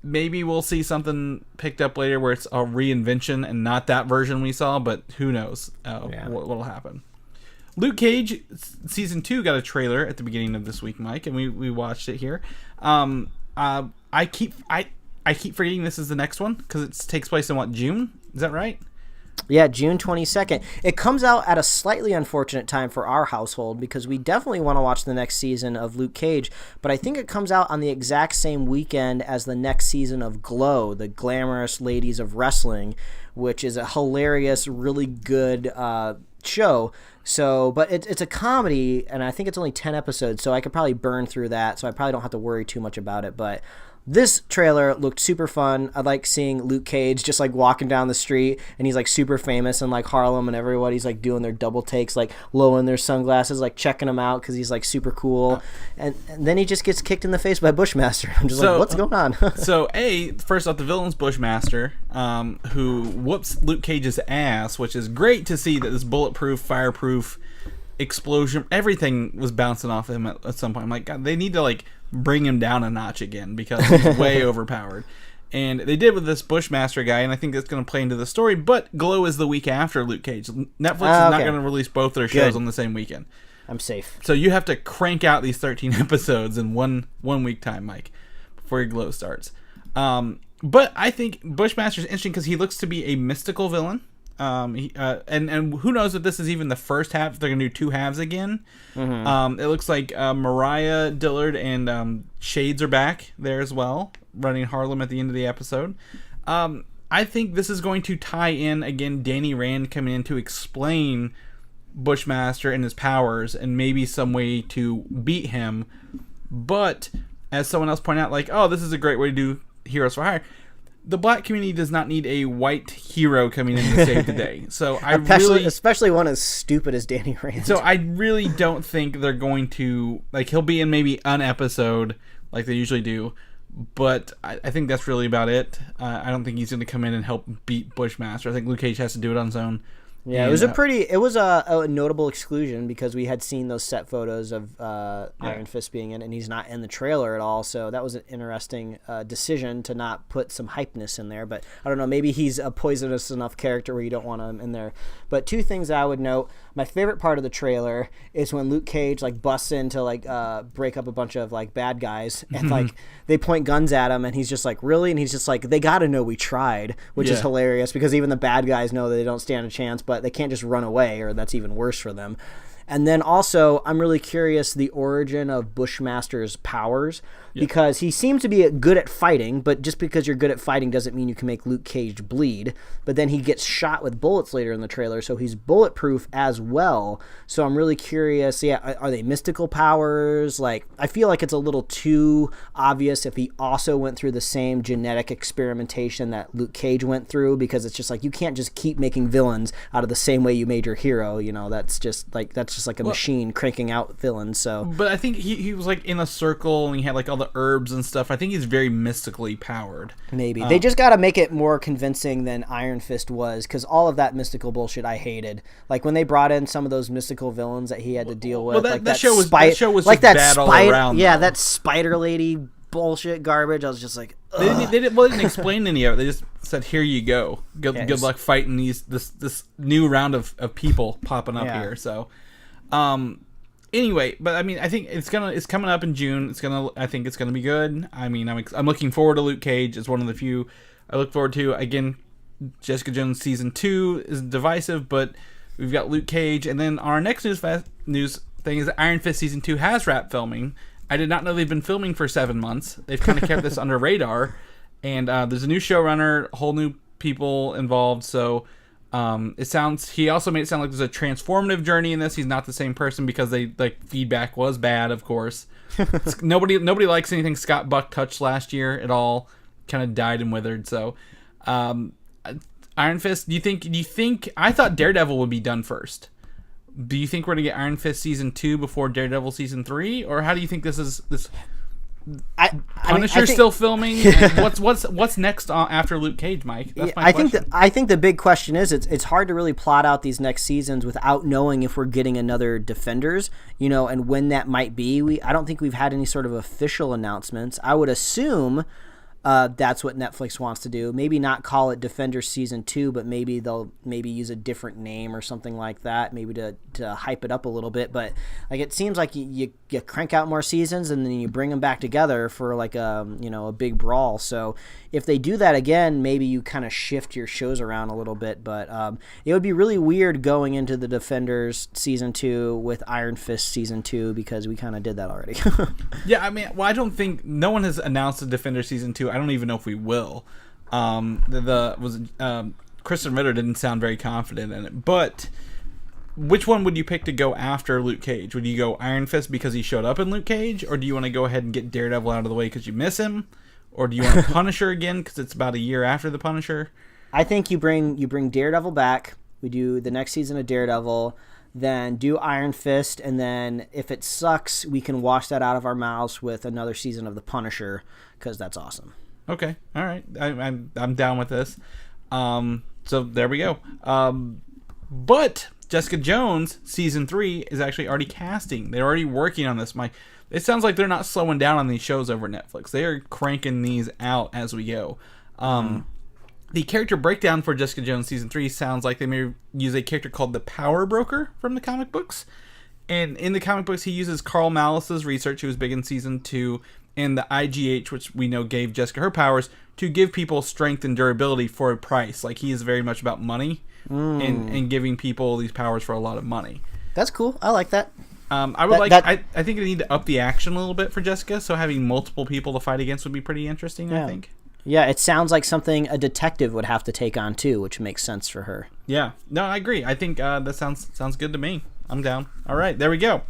Maybe we'll see something picked up later where it's a reinvention and not that version we saw, but who knows what'll happen. Luke Cage season 2 got a trailer at the beginning of this week, Mike, and we watched it here. I keep forgetting this is the next one because it takes place in June? Is that right? Yeah, June 22nd. It comes out at a slightly unfortunate time for our household because we definitely want to watch the next season of Luke Cage, but I think it comes out on the exact same weekend as the next season of Glow, the Glamorous Ladies of Wrestling, which is a hilarious, really good show. So, but it's a comedy, and I think it's only 10 episodes, so I could probably burn through that, so I probably don't have to worry too much about it, but this trailer looked super fun. I like seeing Luke Cage just like walking down the street, and he's like super famous in like Harlem, and everybody's like doing their double takes, like lowering their sunglasses, like checking him out because he's like super cool. And then he just gets kicked in the face by Bushmaster. I'm just like, what's going on? So, first off, the villain's Bushmaster, who whoops Luke Cage's ass, which is great to see that this bulletproof, fireproof explosion, everything was bouncing off him at some point. I'm like, God, they need to like bring him down a notch again because he's way overpowered. And they did with this Bushmaster guy, and I think that's going to play into the story. But Glow is the week after Luke Cage. Netflix is not going to release both their shows on the same weekend. I'm safe. So you have to crank out these 13 episodes in one week time, Mike, before your Glow starts. But I think Bushmaster's interesting because he looks to be a mystical villain. And who knows if this is even the first half, if they're going to do 2 halves again. It looks like Mariah Dillard and Shades are back there as well, running Harlem at the end of the episode. I think this is going to tie in, again, Danny Rand coming in to explain Bushmaster and his powers and maybe some way to beat him. But, as someone else pointed out, like, this is a great way to do Heroes for Hire. The black community does not need a white hero coming in to save the day. So especially one as stupid as Danny Rand. So I really don't think they're going to, like, he'll be in maybe an episode like they usually do, But I think that's really about it. I don't think he's going to come in and help beat Bushmaster. I think Luke Cage has to do it on his own. Yeah, and, it was a notable exclusion because we had seen those set photos of Iron Fist being in it, and he's not in the trailer at all. So that was an interesting decision to not put some hypeness in there. But I don't know, maybe he's a poisonous enough character where you don't want him in there. But two things that I would note: my favorite part of the trailer is when Luke Cage like busts in to like break up a bunch of like bad guys, and like they point guns at him, and he's just like, really, and he's just like, they got to know we tried, which is hilarious because even the bad guys know that they don't stand a chance, but they can't just run away, or that's even worse for them. And then also, I'm really curious the origin of Bushmaster's powers, because he seems to be good at fighting, but just because you're good at fighting doesn't mean you can make Luke Cage bleed. But then he gets shot with bullets later in the trailer, so he's bulletproof as well. So I'm really curious, are they mystical powers? Like, I feel like it's a little too obvious if he also went through the same genetic experimentation that Luke Cage went through, because it's just like, you can't just keep making villains out of the same way you made your hero, that's just like a machine cranking out villains. So, but I think he was like in a circle and he had like all the herbs and stuff. I think he's very mystically powered. Maybe they just got to make it more convincing than Iron Fist was, because all of that mystical bullshit I hated. Like when they brought in some of those mystical villains that he had to deal with. Well, like that show was like just bad all around. Yeah, though. that spider lady bullshit garbage. I was just like, they didn't explain any of it. They just said, "Here you go. Good luck fighting this new round of people popping up here." So. Anyway, but I mean, I think it's coming up in June. I think it's gonna be good. I mean, I'm looking forward to Luke Cage. It's one of the few I look forward to. Again, Jessica Jones season 2 is divisive, but we've got Luke Cage, and then our next news thing is that Iron Fist season 2 has wrapped filming. I did not know they've been filming for 7 months. They've kind of kept this under radar, and there's a new showrunner, whole new people involved. So. He also made it sound like there's a transformative journey in this. He's not the same person because feedback was bad, of course. Nobody likes anything Scott Buck touched last year at all. Kind of died and withered. So, Iron Fist. Do you think? I thought Daredevil would be done first. Do you think we're gonna get Iron Fist season 2 before Daredevil season 3, or how do you think this is? Punisher's still filming. What's next after Luke Cage, Mike? That's my question. I think the big question is it's hard to really plot out these next seasons without knowing if we're getting another Defenders, and when that might be. I don't think we've had any sort of official announcements. I would assume that's what Netflix wants to do. Maybe not call it Defenders season 2, but maybe they'll use a different name or something like that, maybe to hype it up a little bit. But like, it seems like you crank out more seasons and then you bring them back together for like a big brawl. So if they do that again, maybe you kind of shift your shows around a little bit. But it would be really weird going into the Defenders season 2 with Iron Fist season 2, because we kind of did that already. Yeah, I mean, I don't think no one has announced a Defender season 2. I don't even know if we will. Kristen Ritter didn't sound very confident in it. But which one would you pick to go after Luke Cage? Would you go Iron Fist because he showed up in Luke Cage, or do you want to go ahead and get Daredevil out of the way because you miss him, or do you want Punisher again because it's about a year after the Punisher? I think you bring Daredevil back. We do the next season of Daredevil. Then do Iron Fist, and then if it sucks, we can wash that out of our mouths with another season of The Punisher, because that's awesome. Okay, all right, I'm down with this. So there we go. But Jessica Jones season 3 is actually already casting. They're already working on this. It sounds like they're not slowing down on these shows over Netflix. They are cranking these out as we go. The character breakdown for Jessica Jones season 3 sounds like they may use a character called the Power Broker from the comic books. And in the comic books, he uses Carl Malice's research, who was big in season 2, and the IGH, which we know gave Jessica her powers, to give people strength and durability for a price. Like, he is very much about money and giving people these powers for a lot of money. That's cool. I like that. I think they need to up the action a little bit for Jessica, so having multiple people to fight against would be pretty interesting, I think. Yeah, it sounds like something a detective would have to take on too, which makes sense for her. Yeah, no, I agree. I think that sounds good to me. I'm down. All right, there we go.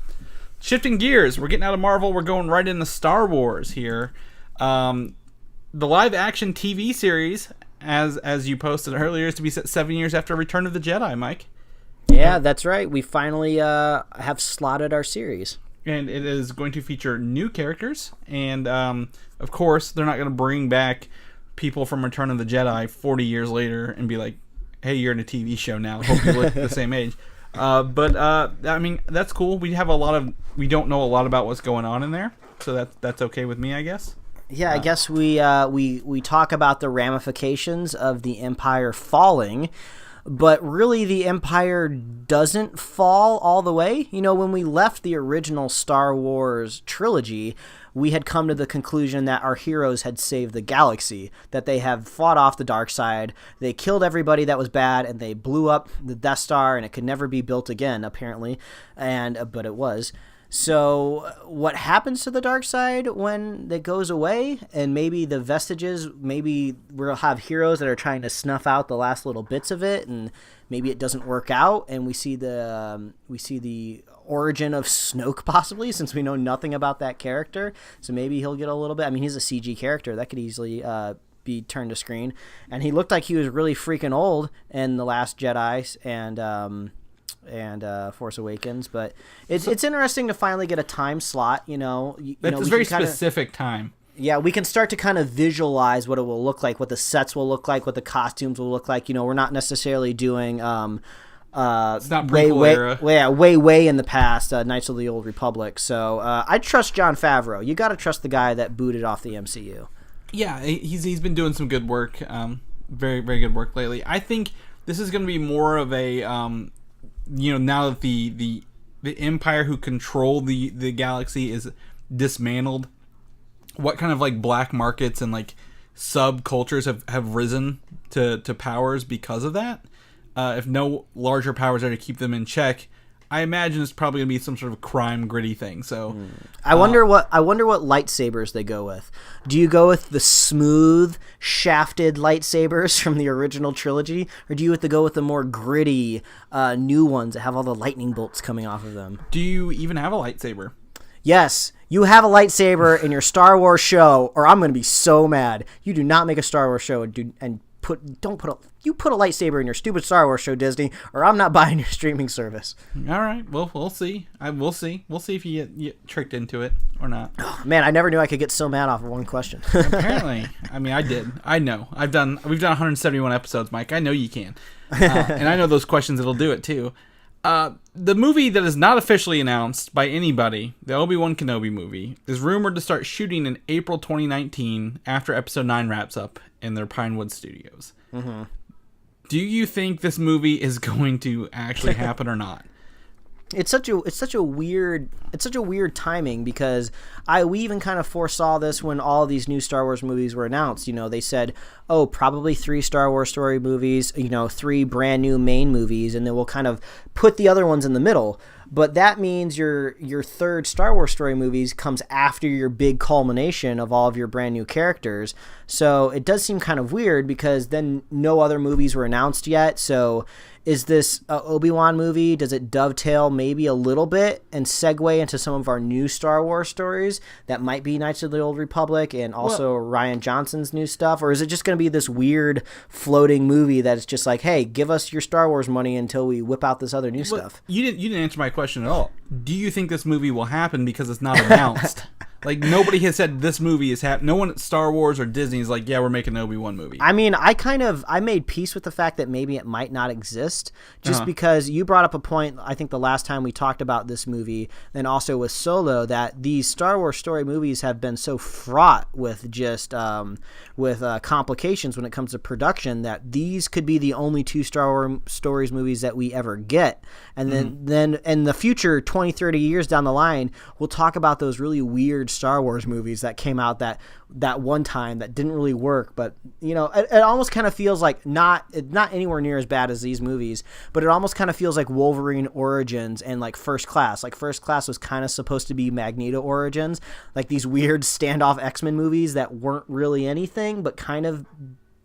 Shifting gears, we're getting out of Marvel. We're going right into Star Wars here. The live-action TV series, as you posted earlier, is to be set 7 years after Return of the Jedi, Mike. Yeah, that's right. We finally have slotted our series. and it is going to feature new characters. And of course, they're not going to bring back people from Return of the Jedi 40 years later and be like, "Hey, you're in a TV show now. Hope you look the same age." But I mean, that's cool. We don't know a lot about what's going on in there, so that's okay with me, I guess. Yeah, I guess we talk about the ramifications of the Empire falling, but really the Empire doesn't fall all the way. You know, when we left the original Star Wars trilogy, we had come to the conclusion that our heroes had saved the galaxy, that they have fought off the dark side, they killed everybody that was bad, and they blew up the Death Star, and it could never be built again, apparently, but it was. So what happens to the dark side when it goes away, and maybe the vestiges, maybe we'll have heroes that are trying to snuff out the last little bits of it, and maybe it doesn't work out, and we see the origin of Snoke possibly, since we know nothing about that character. So maybe he'll get a little bit. I mean, he's a CG character that could easily be turned to screen, and he looked like he was really freaking old in The Last Jedi and Force Awakens, but it's interesting to finally get a time slot. It's a very specific time. Yeah, we can start to kind of visualize what it will look like, what the sets will look like, what the costumes will look like. We're not necessarily doing it's not prequel era. way in the past, Knights of the Old Republic. So I trust Jon Favreau. You got to trust the guy that booted off the MCU. Yeah, he's been doing some good work, very very good work lately. I think this is going to be more of a now that the Empire who control the galaxy is dismantled, what kind of like black markets and like subcultures have risen to powers because of that? If no larger powers are to keep them in check, I imagine it's probably gonna be some sort of crime gritty thing. So I wonder what lightsabers they go with. Do you go with the smooth shafted lightsabers from the original trilogy, or do you have to go with the more gritty new ones that have all the lightning bolts coming off of them? Do you even have a lightsaber? Yes, you have a lightsaber in your Star Wars show, or I'm gonna be so mad. You do not make a Star Wars show and put a lightsaber in your stupid Star Wars show, Disney, or I'm not buying your streaming service. All right, well, we'll see. We'll see if you get tricked into it or not. Oh, man, I never knew I could get so mad off of one question. Apparently, I mean, I did. I know. We've done 171 episodes, Mike. I know you can, and I know those questions that'll do it too. The movie that is not officially announced by anybody, the Obi-Wan Kenobi movie, is rumored to start shooting in April 2019 after Episode 9 wraps up in their Pinewood studios. Mm-hmm. Do you think this movie is going to actually happen or not? It's such a weird timing, because we even kind of foresaw this when all of these new Star Wars movies were announced. They said, probably 3 Star Wars story movies, 3 brand new main movies, and then we'll kind of put the other ones in the middle. But that means your third Star Wars story movies comes after your big culmination of all of your brand new characters. So it does seem kind of weird, because then no other movies were announced yet. So is this Obi-Wan movie? Does it dovetail maybe a little bit and segue into some of our new Star Wars stories that might be Knights of the Old Republic and also Rian Johnson's new stuff? Or is it just going to be this weird floating movie that is just like, hey, give us your Star Wars money until we whip out this other new stuff? You didn't answer my question at all. Do you think this movie will happen because it's not announced? Like, nobody has said this movie is happening. No one at Star Wars or Disney is like, yeah, we're making an Obi-Wan movie. I mean, I made peace with the fact that maybe it might not exist, just because you brought up a point, I think the last time we talked about this movie, and also with Solo, that these Star Wars story movies have been so fraught with just complications when it comes to production, that these could be the only 2 Star Wars stories movies that we ever get. And then in the future, 20, 30 years down the line, we'll talk about those really weird Star Wars movies that came out that one time that didn't really work. But it almost kind of feels like not anywhere near as bad as these movies, but it almost kind of feels like Wolverine Origins and like First Class. Like First Class was kind of supposed to be Magneto Origins, like these weird standoff X-Men movies that weren't really anything but kind of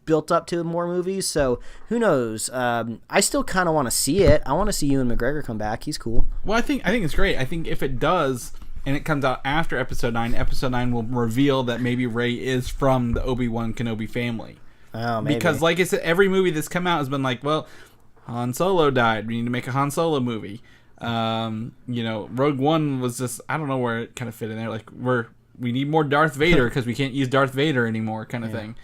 built up to more movies. So who knows? I still kind of want to see it. I want to see Ewan McGregor come back. He's cool. Well, I think it's great. I think if it does, and it comes out after Episode 9 will reveal that maybe Rey is from the Obi-Wan Kenobi family. Oh, maybe. Because, like I said, every movie that's come out has been like, well, Han Solo died. We need to make a Han Solo movie. Rogue One was just, I don't know where it kind of fit in there. Like we need more Darth Vader because we can't use Darth Vader anymore, kind of thing.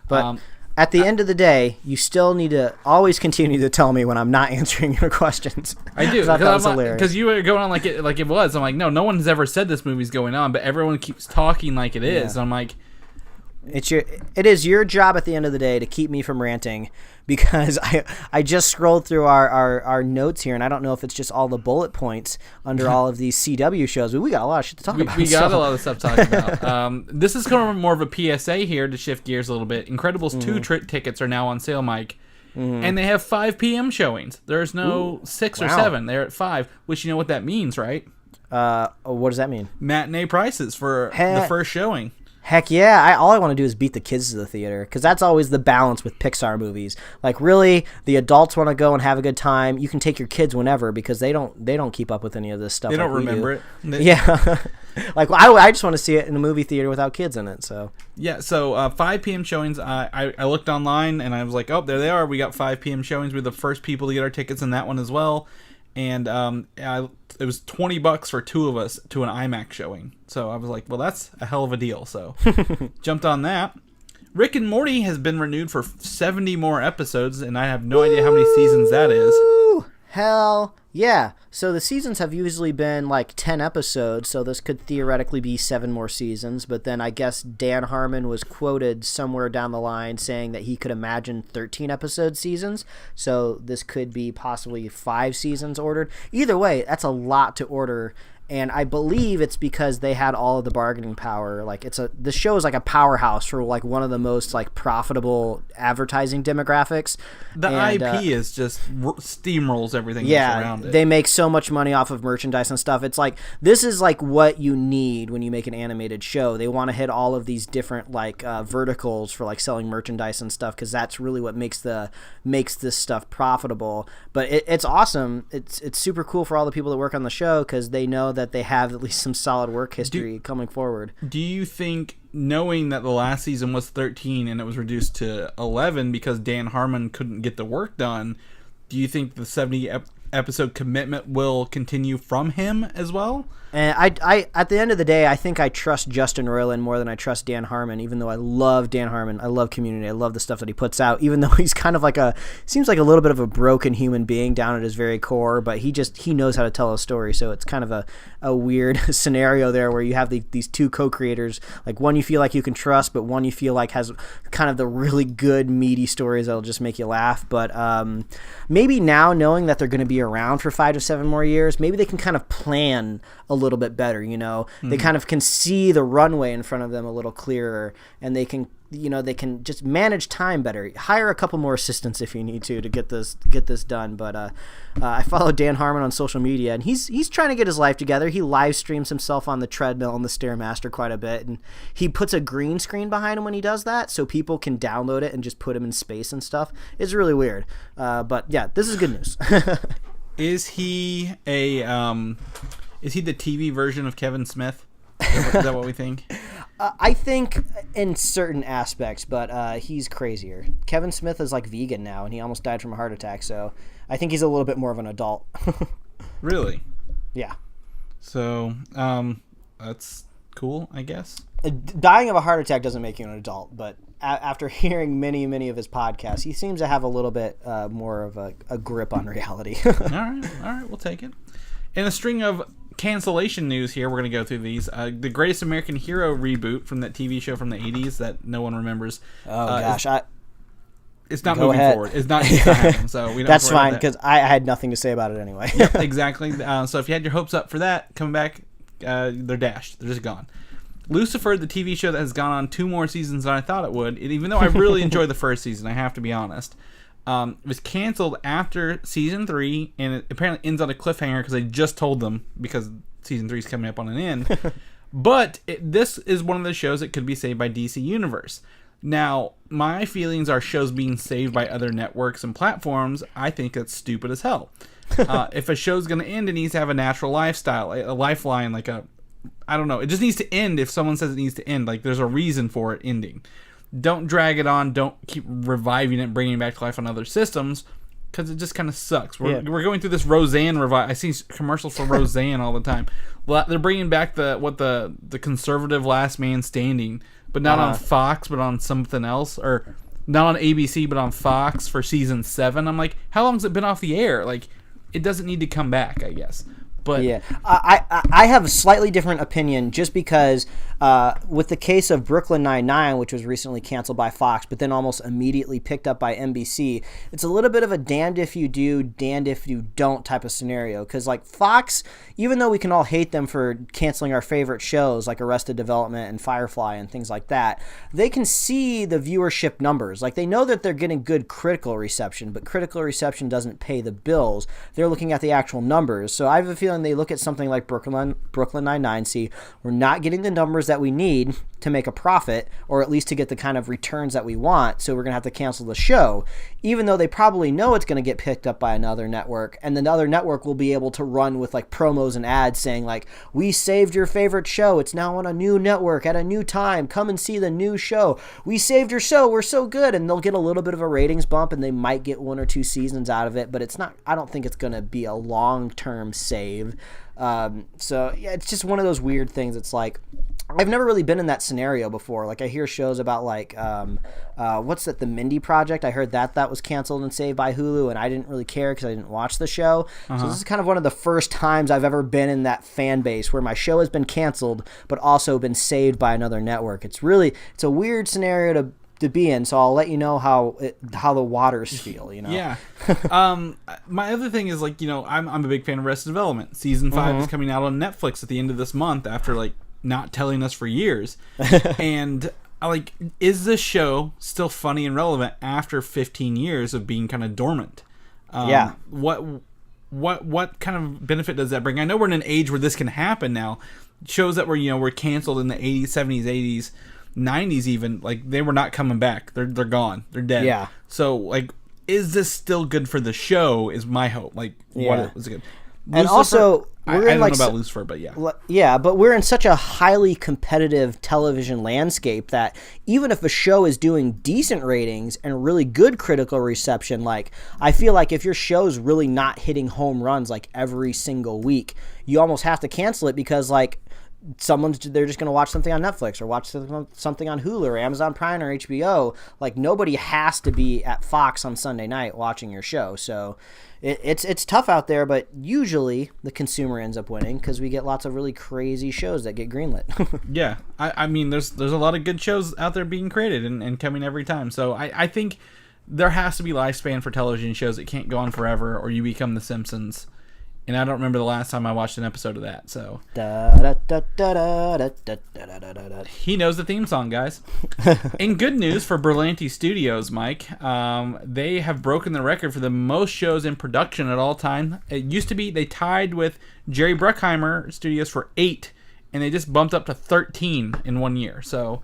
But at the end of the day, you still need to always continue to tell me when I'm not answering your questions. I do, because you were going on like it was. I'm like, no one's ever said this movie's going on, but everyone keeps talking like it is. I'm like, it is your job at the end of the day to keep me from ranting, because I just scrolled through our notes here, and I don't know if it's just all the bullet points under all of these CW shows, but we got a lot of shit to talk about. We got a lot of stuff to talk about. This is kind of more of a PSA here to shift gears a little bit. Incredibles 2 tickets are now on sale, Mike, and they have 5 p.m. showings. There's no 6 or 7. They're at 5, which you know what that means, right? What does that mean? Matinee prices for the first showing. Heck yeah. All I want to do is beat the kids to the theater, because that's always the balance with Pixar movies. Like, really, the adults want to go and have a good time. You can take your kids whenever, because they don't keep up with any of this stuff. They don't remember it. Yeah. Like, I just want to see it in a movie theater without kids in it. So yeah. So 5 p.m. showings. I looked online and I was like, oh, there they are. We got 5 p.m. showings. We're the first people to get our tickets in that one as well. And it was $20 for 2 of us to an IMAX showing. So I was like, well, that's a hell of a deal. So jumped on that. Rick and Morty has been renewed for 70 more episodes, and I have no idea how many seasons that is. Hell yeah. So the seasons have usually been like 10 episodes, so this could theoretically be 7 more seasons, but then I guess Dan Harmon was quoted somewhere down the line saying that he could imagine 13 episode seasons, so this could be possibly 5 seasons ordered. Either way, that's a lot to order, and I believe it's because they had all of the bargaining power. Like, the show is like a powerhouse for like one of the most like profitable advertising demographics. The IP is just steamrolls everything else around it. They make so much money off of merchandise and stuff. It's like, this is like what you need when you make an animated show. They want to hit all of these different like verticals for like selling merchandise and stuff, because that's really what makes this stuff profitable. But it's awesome. It's super cool for all the people that work on the show, because they know that they have at least some solid work history coming forward. Do you think, knowing that the last season was 13 and it was reduced to 11 because Dan Harmon couldn't get the work done, do you think the 70 episode commitment will continue from him as well? And I at the end of the day, I think I trust Justin Roiland more than I trust Dan Harmon, even though I love Dan Harmon. I love Community. I love the stuff that he puts out, even though he's kind of like seems like a little bit of a broken human being down at his very core, but he knows how to tell a story. So it's kind of a weird scenario there where you have these 2 co-creators, like one you feel like you can trust, but one you feel like has kind of the really good meaty stories that'll just make you laugh. But maybe now, knowing that they're going to be around for 5 to 7 more years, maybe they can kind of plan a little bit better, They kind of can see the runway in front of them a little clearer, and they can just manage time better. Hire a couple more assistants if you need to get this done. But I follow Dan Harmon on social media, and he's trying to get his life together. He live streams himself on the treadmill and the Stairmaster quite a bit, and he puts a green screen behind him when he does that, so people can download it and just put him in space and stuff. It's really weird. But yeah, this is good news. Is he the TV version of Kevin Smith? Is that what we think? I think in certain aspects, but he's crazier. Kevin Smith is like vegan now, and he almost died from a heart attack, so I think he's a little bit more of an adult. Really? Yeah. So, that's cool, I guess. Dying of a heart attack doesn't make you an adult, but after hearing many of his podcasts, he seems to have a little bit more of a grip on reality. All right, we'll take it. In a string of cancellation news here, we're going to go through these. The Greatest American Hero reboot from that TV show from the 80s that no one remembers. Oh, gosh. It's not moving forward. It's not happening, so we don't. That's fine, because I had nothing to say about it anyway. Yep, exactly. So if you had your hopes up for that, coming back, they're dashed. They're just gone. Lucifer, the TV show that has gone on 2 more seasons than I thought it would, even though I really enjoyed the first season, I have to be honest, was canceled after season 3, and it apparently ends on a cliffhanger because I just told them, because season 3 is coming up on an end. But this is one of the shows that could be saved by DC Universe. Now, my feelings are shows being saved by other networks and platforms. I think that's stupid as hell. If a show's going to end, it needs to have a natural lifestyle, a lifeline, like I don't know. It just needs to end if someone says it needs to end. Like, there's a reason for it ending. Don't drag it on. Don't keep reviving it and bringing it back to life on other systems. because it just kind of sucks. We're going through this Roseanne revival. I see commercials for Roseanne all the time. Well, they're bringing back the conservative Last Man Standing, but not on Fox, but on something else, or not on ABC, but on Fox for season 7. I'm like, how long has it been off the air? Like, it doesn't need to come back, I guess. But yeah, I have a slightly different opinion just because with the case of Brooklyn Nine-Nine, which was recently canceled by Fox, but then almost immediately picked up by NBC, it's a little bit of a damned if you do, damned if you don't type of scenario. Because like Fox, even though we can all hate them for canceling our favorite shows like Arrested Development and Firefly and things like that, they can see the viewership numbers. Like they know that they're getting good critical reception, but critical reception doesn't pay the bills. They're looking at the actual numbers. So I have a feeling they look at something like Brooklyn Nine-Nine, see, we're not getting the numbers that we need to make a profit, or at least to get the kind of returns that we want, so we're going to have to cancel the show, even though they probably know it's going to get picked up by another network, and the other network will be able to run with like promos and ads saying like, we saved your favorite show, it's now on a new network at a new time, come and see the new show, we saved your show, we're so good, and they'll get a little bit of a ratings bump, and they might get 1 or 2 seasons out of it, but it's not, I don't think it's going to be a long-term save. So yeah, it's just one of those weird things. It's like, I've never really been in that scenario before. Like I hear shows about like, what's that? The Mindy Project. I heard that was canceled and saved by Hulu, and I didn't really care because I didn't watch the show. So this is kind of one of the first times I've ever been in that fan base where my show has been canceled, but also been saved by another network. It's a weird scenario to be in, so I'll let you know how the waters feel, you know. Yeah. My other thing is like, you know, I'm a big fan of Arrested Development. Season 5 is coming out on Netflix at the end of this month after like not telling us for years. And like, is this show still funny and relevant after 15 years of being kind of dormant? Yeah. What kind of benefit does that bring? I know we're in an age where this can happen now. Shows that were canceled in the 80s, 70s, 80s, 90s even, like they were not coming back. They're gone. They're dead. Yeah. So like, is this still good for the show? Is my hope. Like, what is it good? And Lucifer, also, I don't know about Lucifer, but yeah. Yeah, but we're in such a highly competitive television landscape that even if a show is doing decent ratings and really good critical reception, like I feel like if your show's really not hitting home runs like every single week, you almost have to cancel it because like they're just going to watch something on Netflix or watch something on Hulu or Amazon Prime or HBO. Like nobody has to be at Fox on Sunday night watching your show. So it's tough out there, but usually the consumer ends up winning because we get lots of really crazy shows that get greenlit. Yeah. I mean, there's a lot of good shows out there being created and coming every time. So I think there has to be lifespan for television shows. It can't go on forever or you become The Simpsons. And I don't remember the last time I watched an episode of that, so. He knows the theme song, guys. In good news for Berlanti Studios, Mike, they have broken the record for the most shows in production at all time. It used to be they tied with Jerry Bruckheimer Studios for 8, and they just bumped up to 13 in 1 year, so.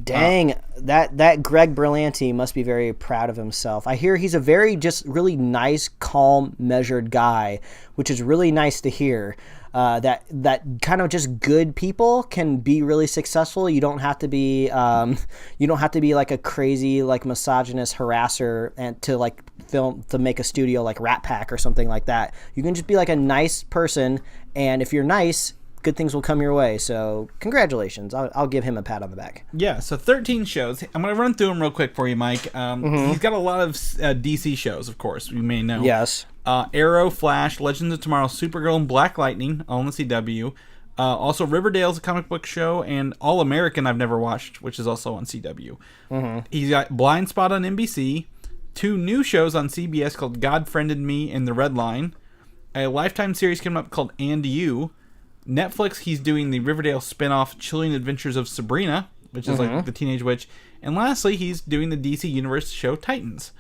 Dang, that Greg Berlanti must be very proud of himself. I hear he's a very just really nice, calm, measured guy, which is really nice to hear. That kind of just good people can be really successful. You don't have to be like a crazy like misogynist harasser and to like film to make a studio like Rat Pack or something like that. You can just be like a nice person, and if you're nice, good things will come your way. So congratulations. I'll give him a pat on the back. Yeah, so 13 shows. I'm going to run through them real quick for you, Mike. He's got a lot of DC shows, of course, you may know. Yes. Arrow, Flash, Legends of Tomorrow, Supergirl, and Black Lightning on the CW. Also, Riverdale's a comic book show, and All American I've never watched, which is also on CW. He's got Blind Spot on NBC, 2 new shows on CBS called God Friended Me and The Red Line, a Lifetime series coming up called And You, Netflix, he's doing the Riverdale spinoff Chilling Adventures of Sabrina, which is like the teenage witch. And lastly, he's doing the DC Universe show Titans.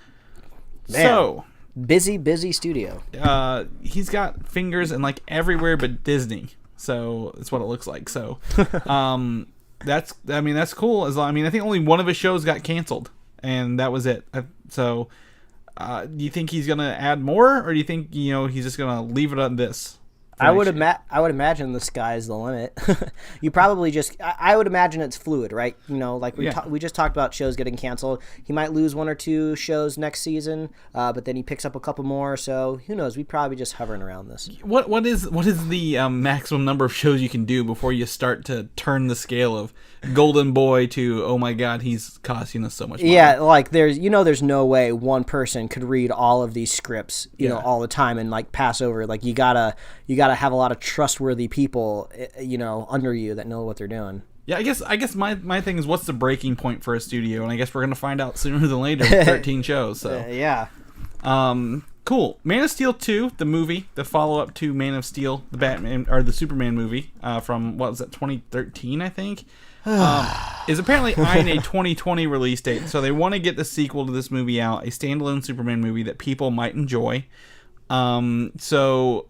Man, so busy studio. He's got fingers in like everywhere but Disney. So that's what it looks like. So that's cool. I think only one of his shows got canceled, and that was it. So do you think he's gonna add more, or do you think he's just gonna leave it on this? I would imagine the sky's the limit. You probably just I would imagine it's fluid, right? You know, like we just talked about shows getting canceled. He might lose 1 or 2 shows next season, but then he picks up a couple more. So who knows? We probably just hovering around this. What is the maximum number of shows you can do before you start to turn the scale of Golden Boy to, oh my God, he's costing us so much money? Yeah, like there's no way one person could read all of these scripts, you know, all the time and like pass over. Like you gotta have a lot of trustworthy people, you know, under you that know what they're doing. Yeah, I guess my thing is, what's the breaking point for a studio? And I guess we're gonna find out sooner than later with 13 shows. So yeah. Cool. Man of Steel 2, the movie, the follow-up to Man of Steel, the Batman or the Superman movie from what was that, 2013, I think, is apparently eyeing a 2020 release date. So they want to get the sequel to this movie out, a standalone Superman movie that people might enjoy. So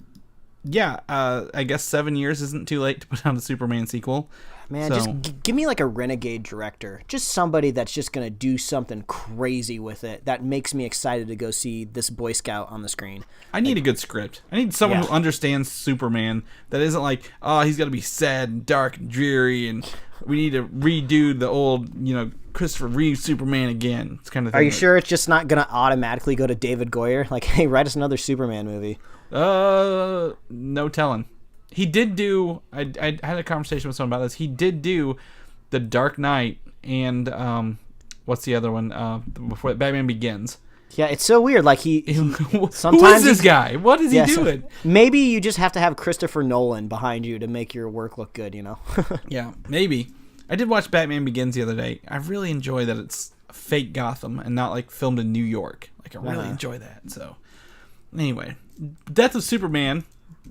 yeah, I guess 7 years isn't too late to put out a Superman sequel. Man, so, just give me like a renegade director. Just somebody that's just going to do something crazy with it that makes me excited to go see this Boy Scout on the screen. I need a good script. I need someone who understands Superman that isn't like, oh, he's got to be sad and dark and dreary and we need to redo the old, you know, Christopher Reeve Superman again. It's kind of thing. Are you sure it's just not going to automatically go to David Goyer? Like, hey, write us another Superman movie. No telling. He did do. I had a conversation with someone about this. He did do The Dark Knight and what's the other one? Before Batman Begins. Yeah, it's so weird. Like sometimes who is this guy? What is he doing? Maybe you just have to have Christopher Nolan behind you to make your work look good. You know. Yeah, maybe. I did watch Batman Begins the other day. I really enjoy that it's fake Gotham and not like filmed in New York. Like I really enjoy that. So anyway, Death of Superman.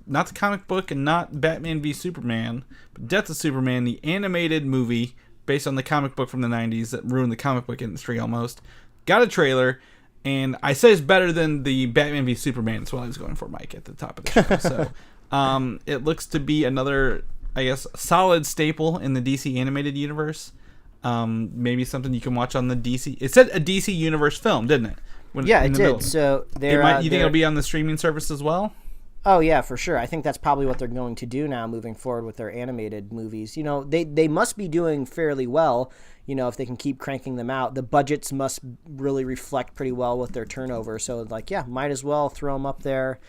Not the comic book and not Batman v Superman, but Death of Superman, the animated movie based on the comic book from the 90s that ruined the comic book industry almost, got a trailer, and I say it's better than the Batman v Superman. That's what I was going for, Mike, at the top of the show. So it looks to be another, I guess, solid staple in the DC animated universe. Maybe something you can watch on the DC. It said a DC Universe film, didn't it? Yeah, it did. So you think it'll be on the streaming service as well? Oh, yeah, for sure. I think that's probably what they're going to do now moving forward with their animated movies. You know, they must be doing fairly well, you know, if they can keep cranking them out. The budgets must really reflect pretty well with their turnover. So, like, yeah, might as well throw them up there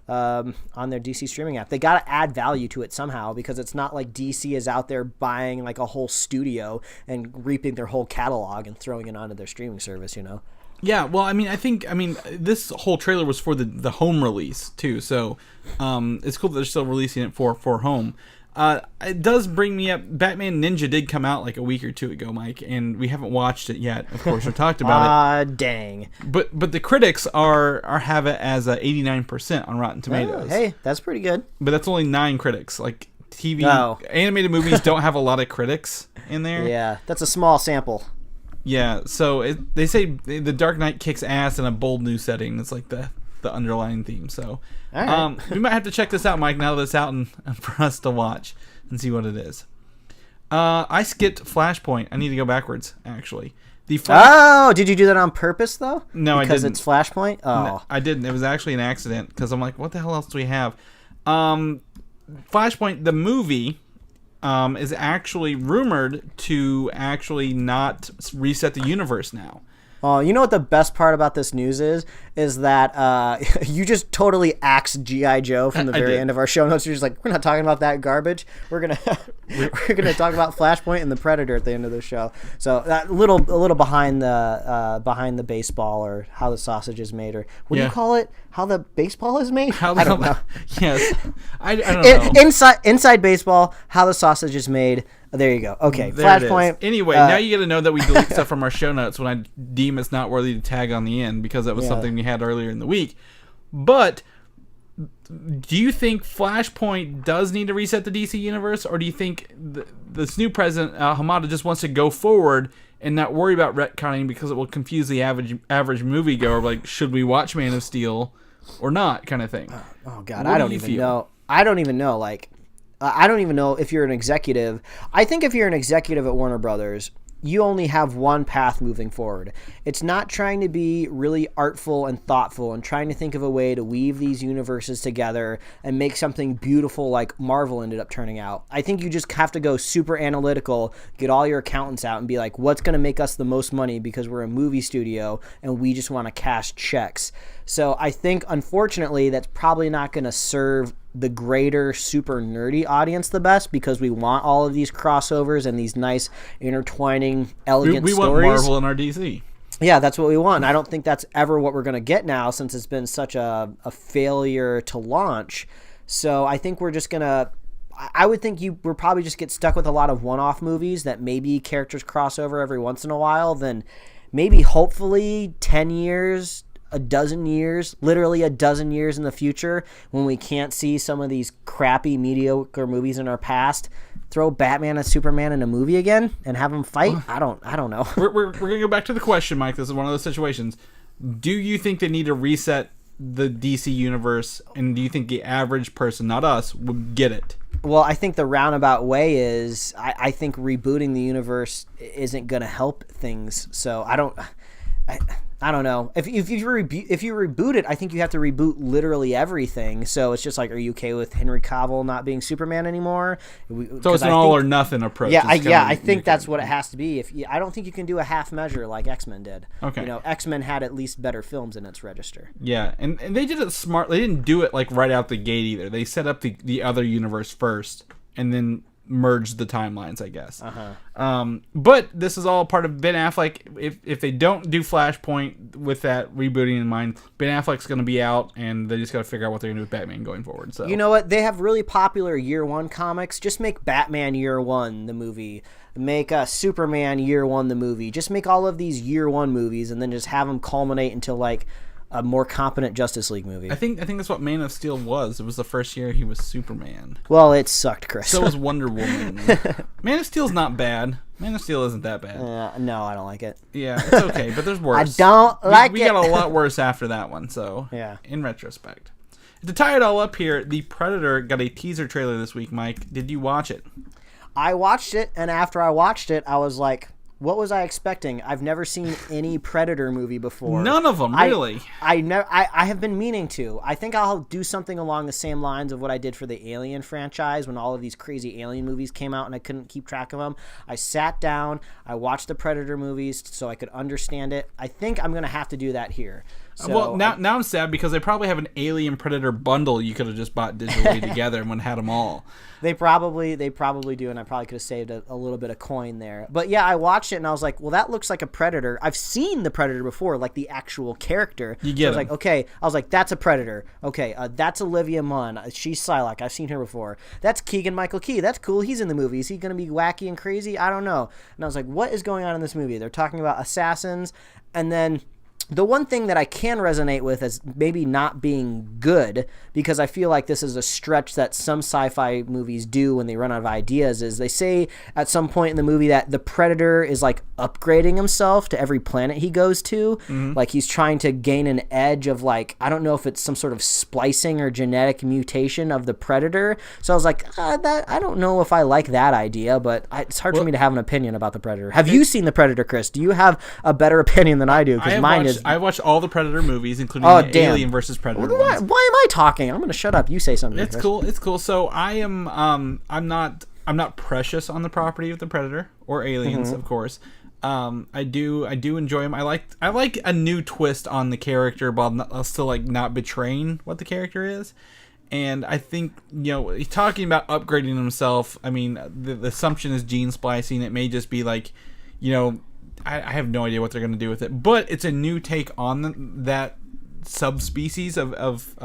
on their DC streaming app. They got to add value to it somehow because it's not like DC is out there buying, like, a whole studio and reaping their whole catalog and throwing it onto their streaming service, you know? Yeah, well, I mean, this whole trailer was for the home release too, so it's cool that they're still releasing it for home. It does bring me up. Batman Ninja did come out like a week or two ago, Mike, and we haven't watched it yet. Of course, we talked about it. Dang! But the critics have it as 89% on Rotten Tomatoes. Oh, hey, that's pretty good. But that's only 9 critics. Like animated movies don't have a lot of critics in there. Yeah, that's a small sample. Yeah, so they say The Dark Knight kicks ass in a bold new setting. It's like the underlying theme. So we might have to check this out, Mike, now that it's out and for us to watch and see what it is. I skipped Flashpoint. I need to go backwards, actually. Did you do that on purpose, though? No, I didn't. Because it's Flashpoint? Oh. No, I didn't. It was actually an accident because I'm like, what the hell else do we have? Flashpoint, the movie... is actually rumored to actually not reset the universe now. Oh, you know what the best part about this news is that you just totally axed G.I. Joe from the very end of our show notes. You're just like, we're not talking about that garbage. We're gonna talk about Flashpoint and the Predator at the end of the show. So that a little behind the baseball, or how the sausage is made, or what do you call it? How the baseball is made? I don't know. Yes, I don't know. Inside baseball, how the sausage is made. There you go. Okay, there Flashpoint. Anyway, now you got to know that we delete stuff from our show notes when I deem it's not worthy to tag on the end because that was something we had earlier in the week. But do you think Flashpoint does need to reset the DC universe, or do you think this new president, Hamada, just wants to go forward and not worry about retconning because it will confuse the average moviegoer? Like, should we watch Man of Steel or not, kind of thing? Oh God, I don't even know. I don't even know. Like, I don't even know if you're an executive. I think if you're an executive at Warner Brothers, you only have one path moving forward. It's not trying to be really artful and thoughtful and trying to think of a way to weave these universes together and make something beautiful like Marvel ended up turning out. I think you just have to go super analytical, get all your accountants out and be like, what's going to make us the most money because we're a movie studio and we just want to cash checks. So I think, unfortunately, that's probably not going to serve the greater super nerdy audience the best because we want all of these crossovers and these nice intertwining elegant stories. We want Marvel in our DC. Yeah, that's what we want. I don't think that's ever what we're going to get now since it's been such a failure to launch. So I think we're just going to... I would think we'll probably just get stuck with a lot of one-off movies that maybe characters cross over every once in a while. Then maybe hopefully 10 years... a dozen years, literally a dozen years in the future, when we can't see some of these crappy, mediocre movies in our past, throw Batman and Superman in a movie again and have them fight. I don't know. We're gonna go back to the question, Mike. This is one of those situations. Do you think they need to reset the DC universe, and do you think the average person, not us, would get it? Well, I think the roundabout way is I think rebooting the universe isn't going to help things. So I don't know. If you reboot it, I think you have to reboot literally everything. So it's just like, are you okay with Henry Cavill not being Superman anymore? So it's an all or nothing approach. Yeah, I think that's what it has to be. I don't think you can do a half measure like X-Men did. Okay. X-Men had at least better films in its register. Yeah, and they did it smart. They didn't do it like right out the gate either. They set up the other universe first, and then merged the timelines, I guess. But this is all part of Ben Affleck. If they don't do Flashpoint with that rebooting in mind, Ben Affleck's going to be out, and they just got to figure out what they're going to do with Batman going forward. So you know what? They have really popular Year One comics. Just make Batman Year One the movie. Make Superman Year One the movie. Just make all of these Year One movies, and then just have them culminate until like a more competent Justice League movie. I think that's what Man of Steel was. It was the first year he was Superman. Well, it sucked, Chris. So was Wonder Woman. Man of Steel's not bad. Man of Steel isn't that bad. No, I don't like it. Yeah, it's okay, but there's worse. I don't like we it. We got a lot worse after that one, so yeah. In retrospect. To tie it all up here, The Predator got a teaser trailer this week, Mike. Did you watch it? I watched it, and after I watched it, I was like, what was I expecting? I've never seen any Predator movie before. None of them, really. I have been meaning to. I think I'll do something along the same lines of what I did for the Alien franchise when all of these crazy Alien movies came out and I couldn't keep track of them. I sat down, I watched the Predator movies so I could understand it. I think I'm going to have to do that here. So well, now I'm sad because they probably have an Alien Predator bundle you could have just bought digitally together and had them all. They probably do, and I probably could have saved a little bit of coin there. But yeah, I watched it and I was like, well, that looks like a Predator. I've seen the Predator before, like the actual character. You get so I was like, that's a Predator. Okay, that's Olivia Munn. She's Psylocke. I've seen her before. That's Keegan-Michael Key. That's cool. He's in the movie. Is he going to be wacky and crazy? I don't know. And I was like, what is going on in this movie? They're talking about assassins, and then the one thing that I can resonate with is maybe not being good, because I feel like this is a stretch that some sci-fi movies do when they run out of ideas, is they say at some point in the movie that the Predator is like upgrading himself to every planet he goes to. Mm-hmm. Like he's trying to gain an edge of like, I don't know if it's some sort of splicing or genetic mutation of the Predator. So I was like, I don't know if I like that idea, but it's hard for me to have an opinion about the Predator. Have you seen the Predator, Chris? Do you have a better opinion than I do? Because mine is... I watched all the Predator movies, including the Alien versus Predator ones. Why am I talking? I'm going to shut up. You say something. It's cool. It's cool. So I am. I'm not precious on the property of the Predator or Aliens, of course. I do enjoy them. I like a new twist on the character, while still like not betraying what the character is. And I think, he's talking about upgrading himself. I mean, the assumption is gene splicing. It may just be like, I have no idea what they're going to do with it, but it's a new take on that subspecies of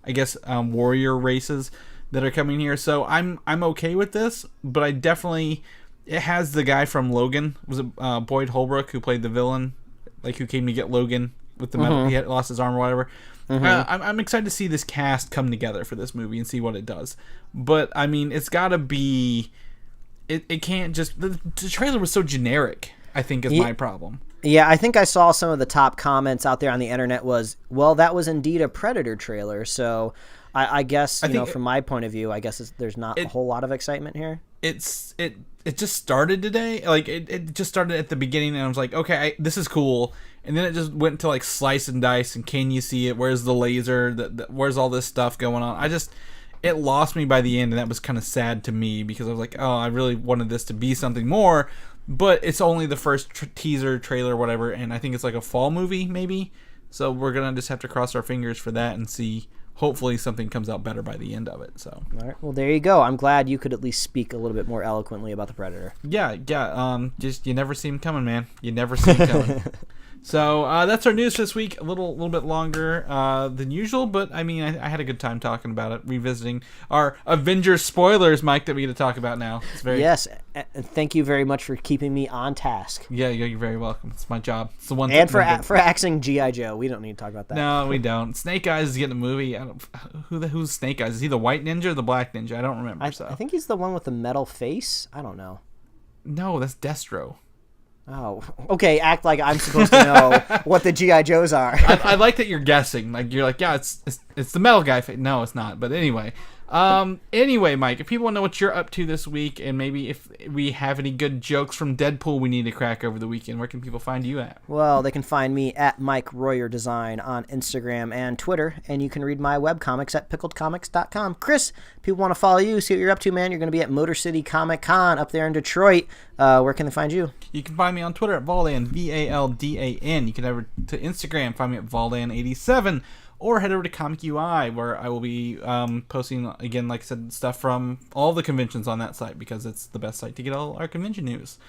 I guess warrior races that are coming here. So I'm okay with this, but I definitely, it has the guy from Logan, was it Boyd Holbrook, who played the villain, like who came to get Logan with the metal, he had lost his arm or whatever. I'm excited to see this cast come together for this movie and see what it does. But I mean, it's got to be, it can't just, the trailer was so generic, I think, is my problem. Yeah, I think I saw some of the top comments out there on the internet was, well, that was indeed a Predator trailer. So I guess, from my point of view, I guess there's not a whole lot of excitement here. It it just started today. Like it just started at the beginning, and I was like, okay, this is cool. And then it just went to like slice and dice, and can you see it? Where's the laser? Where's all this stuff going on? It lost me by the end, and that was kind of sad to me because I was like, oh, I really wanted this to be something more. But it's only the first teaser, trailer, whatever, and I think it's like a fall movie, maybe. So we're gonna just have to cross our fingers for that and see. Hopefully something comes out better by the end of it. So. All right. Well, there you go. I'm glad you could at least speak a little bit more eloquently about the Predator. Yeah. Just you never see him coming, man. You never see him coming. So that's our news for this week. A little bit longer than usual, but I mean, I had a good time talking about it, revisiting our Avengers spoilers, Mike, that we get to talk about now. Yes, and thank you very much for keeping me on task. Yeah, you're very welcome. It's my job. It's the one. And for axing G.I. Joe, we don't need to talk about that. No, we don't. Snake Eyes is getting a movie. Who's Snake Eyes? Is he the white ninja or the black ninja? I don't remember. I think he's the one with the metal face. I don't know. No, that's Destro. Oh, okay. Act like I'm supposed to know what the G.I. Joes are. I like that you're guessing. Like you're like, yeah, it's the metal guy. No, it's not. But anyway, Mike, if people want to know what you're up to this week, and maybe if we have any good jokes from Deadpool we need to crack over the weekend, where can people find you at? Well, they can find me at Mike Royer Design on Instagram and Twitter, and you can read my webcomics at pickledcomics.com. Chris, people want to follow you, see what you're up to, man. You're going to be at Motor City Comic Con up there in Detroit. Where can they find you? You can find me on Twitter at Valdan, Valdan. You can head over to Instagram, find me at Valdan87. Or head over to Comic UI, where I will be posting, again, like I said, stuff from all the conventions on that site, because it's the best site to get all our convention news.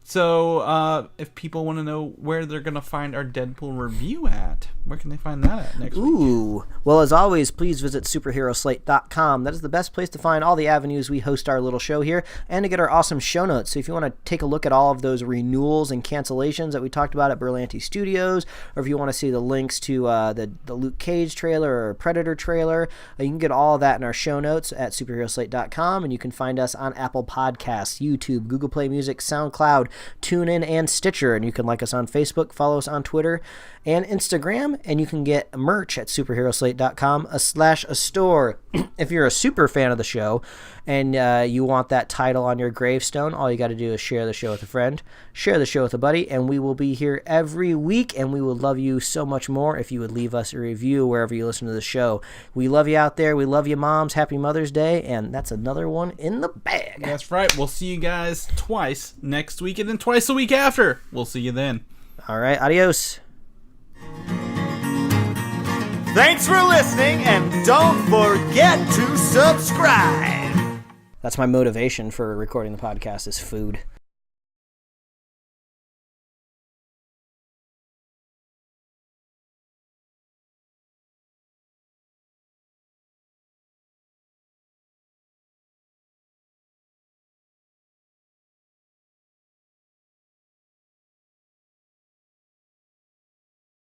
So if people want to know where they're going to find our Deadpool review at, where can they find that at next week? Well, as always, please visit superheroslate.com. That is the best place to find all the avenues we host our little show here, and to get our awesome show notes. So if you want to take a look at all of those renewals and cancellations that we talked about at Berlanti Studios, or if you want to see the links to the Luke Cage trailer or Predator trailer, you can get all of that in our show notes at superheroslate.com, and you can find us on Apple Podcasts, YouTube, Google Play Music, SoundCloud, TuneIn, and Stitcher. And you can like us on Facebook, follow us on Twitter and Instagram, and you can get merch at superheroslate.com/a store. If you're a super fan of the show and you want that title on your gravestone, all you got to do is share the show with a friend, share the show with a buddy, and we will be here every week, and we would love you so much more if you would leave us a review wherever you listen to the show. We love you out there. We love you, moms. Happy Mother's Day, and that's another one in the bag. That's right. We'll see you guys twice next week, and then twice the week after. We'll see you then. All right. Adios. Thanks for listening, and don't forget to subscribe. That's my motivation for recording the podcast is food.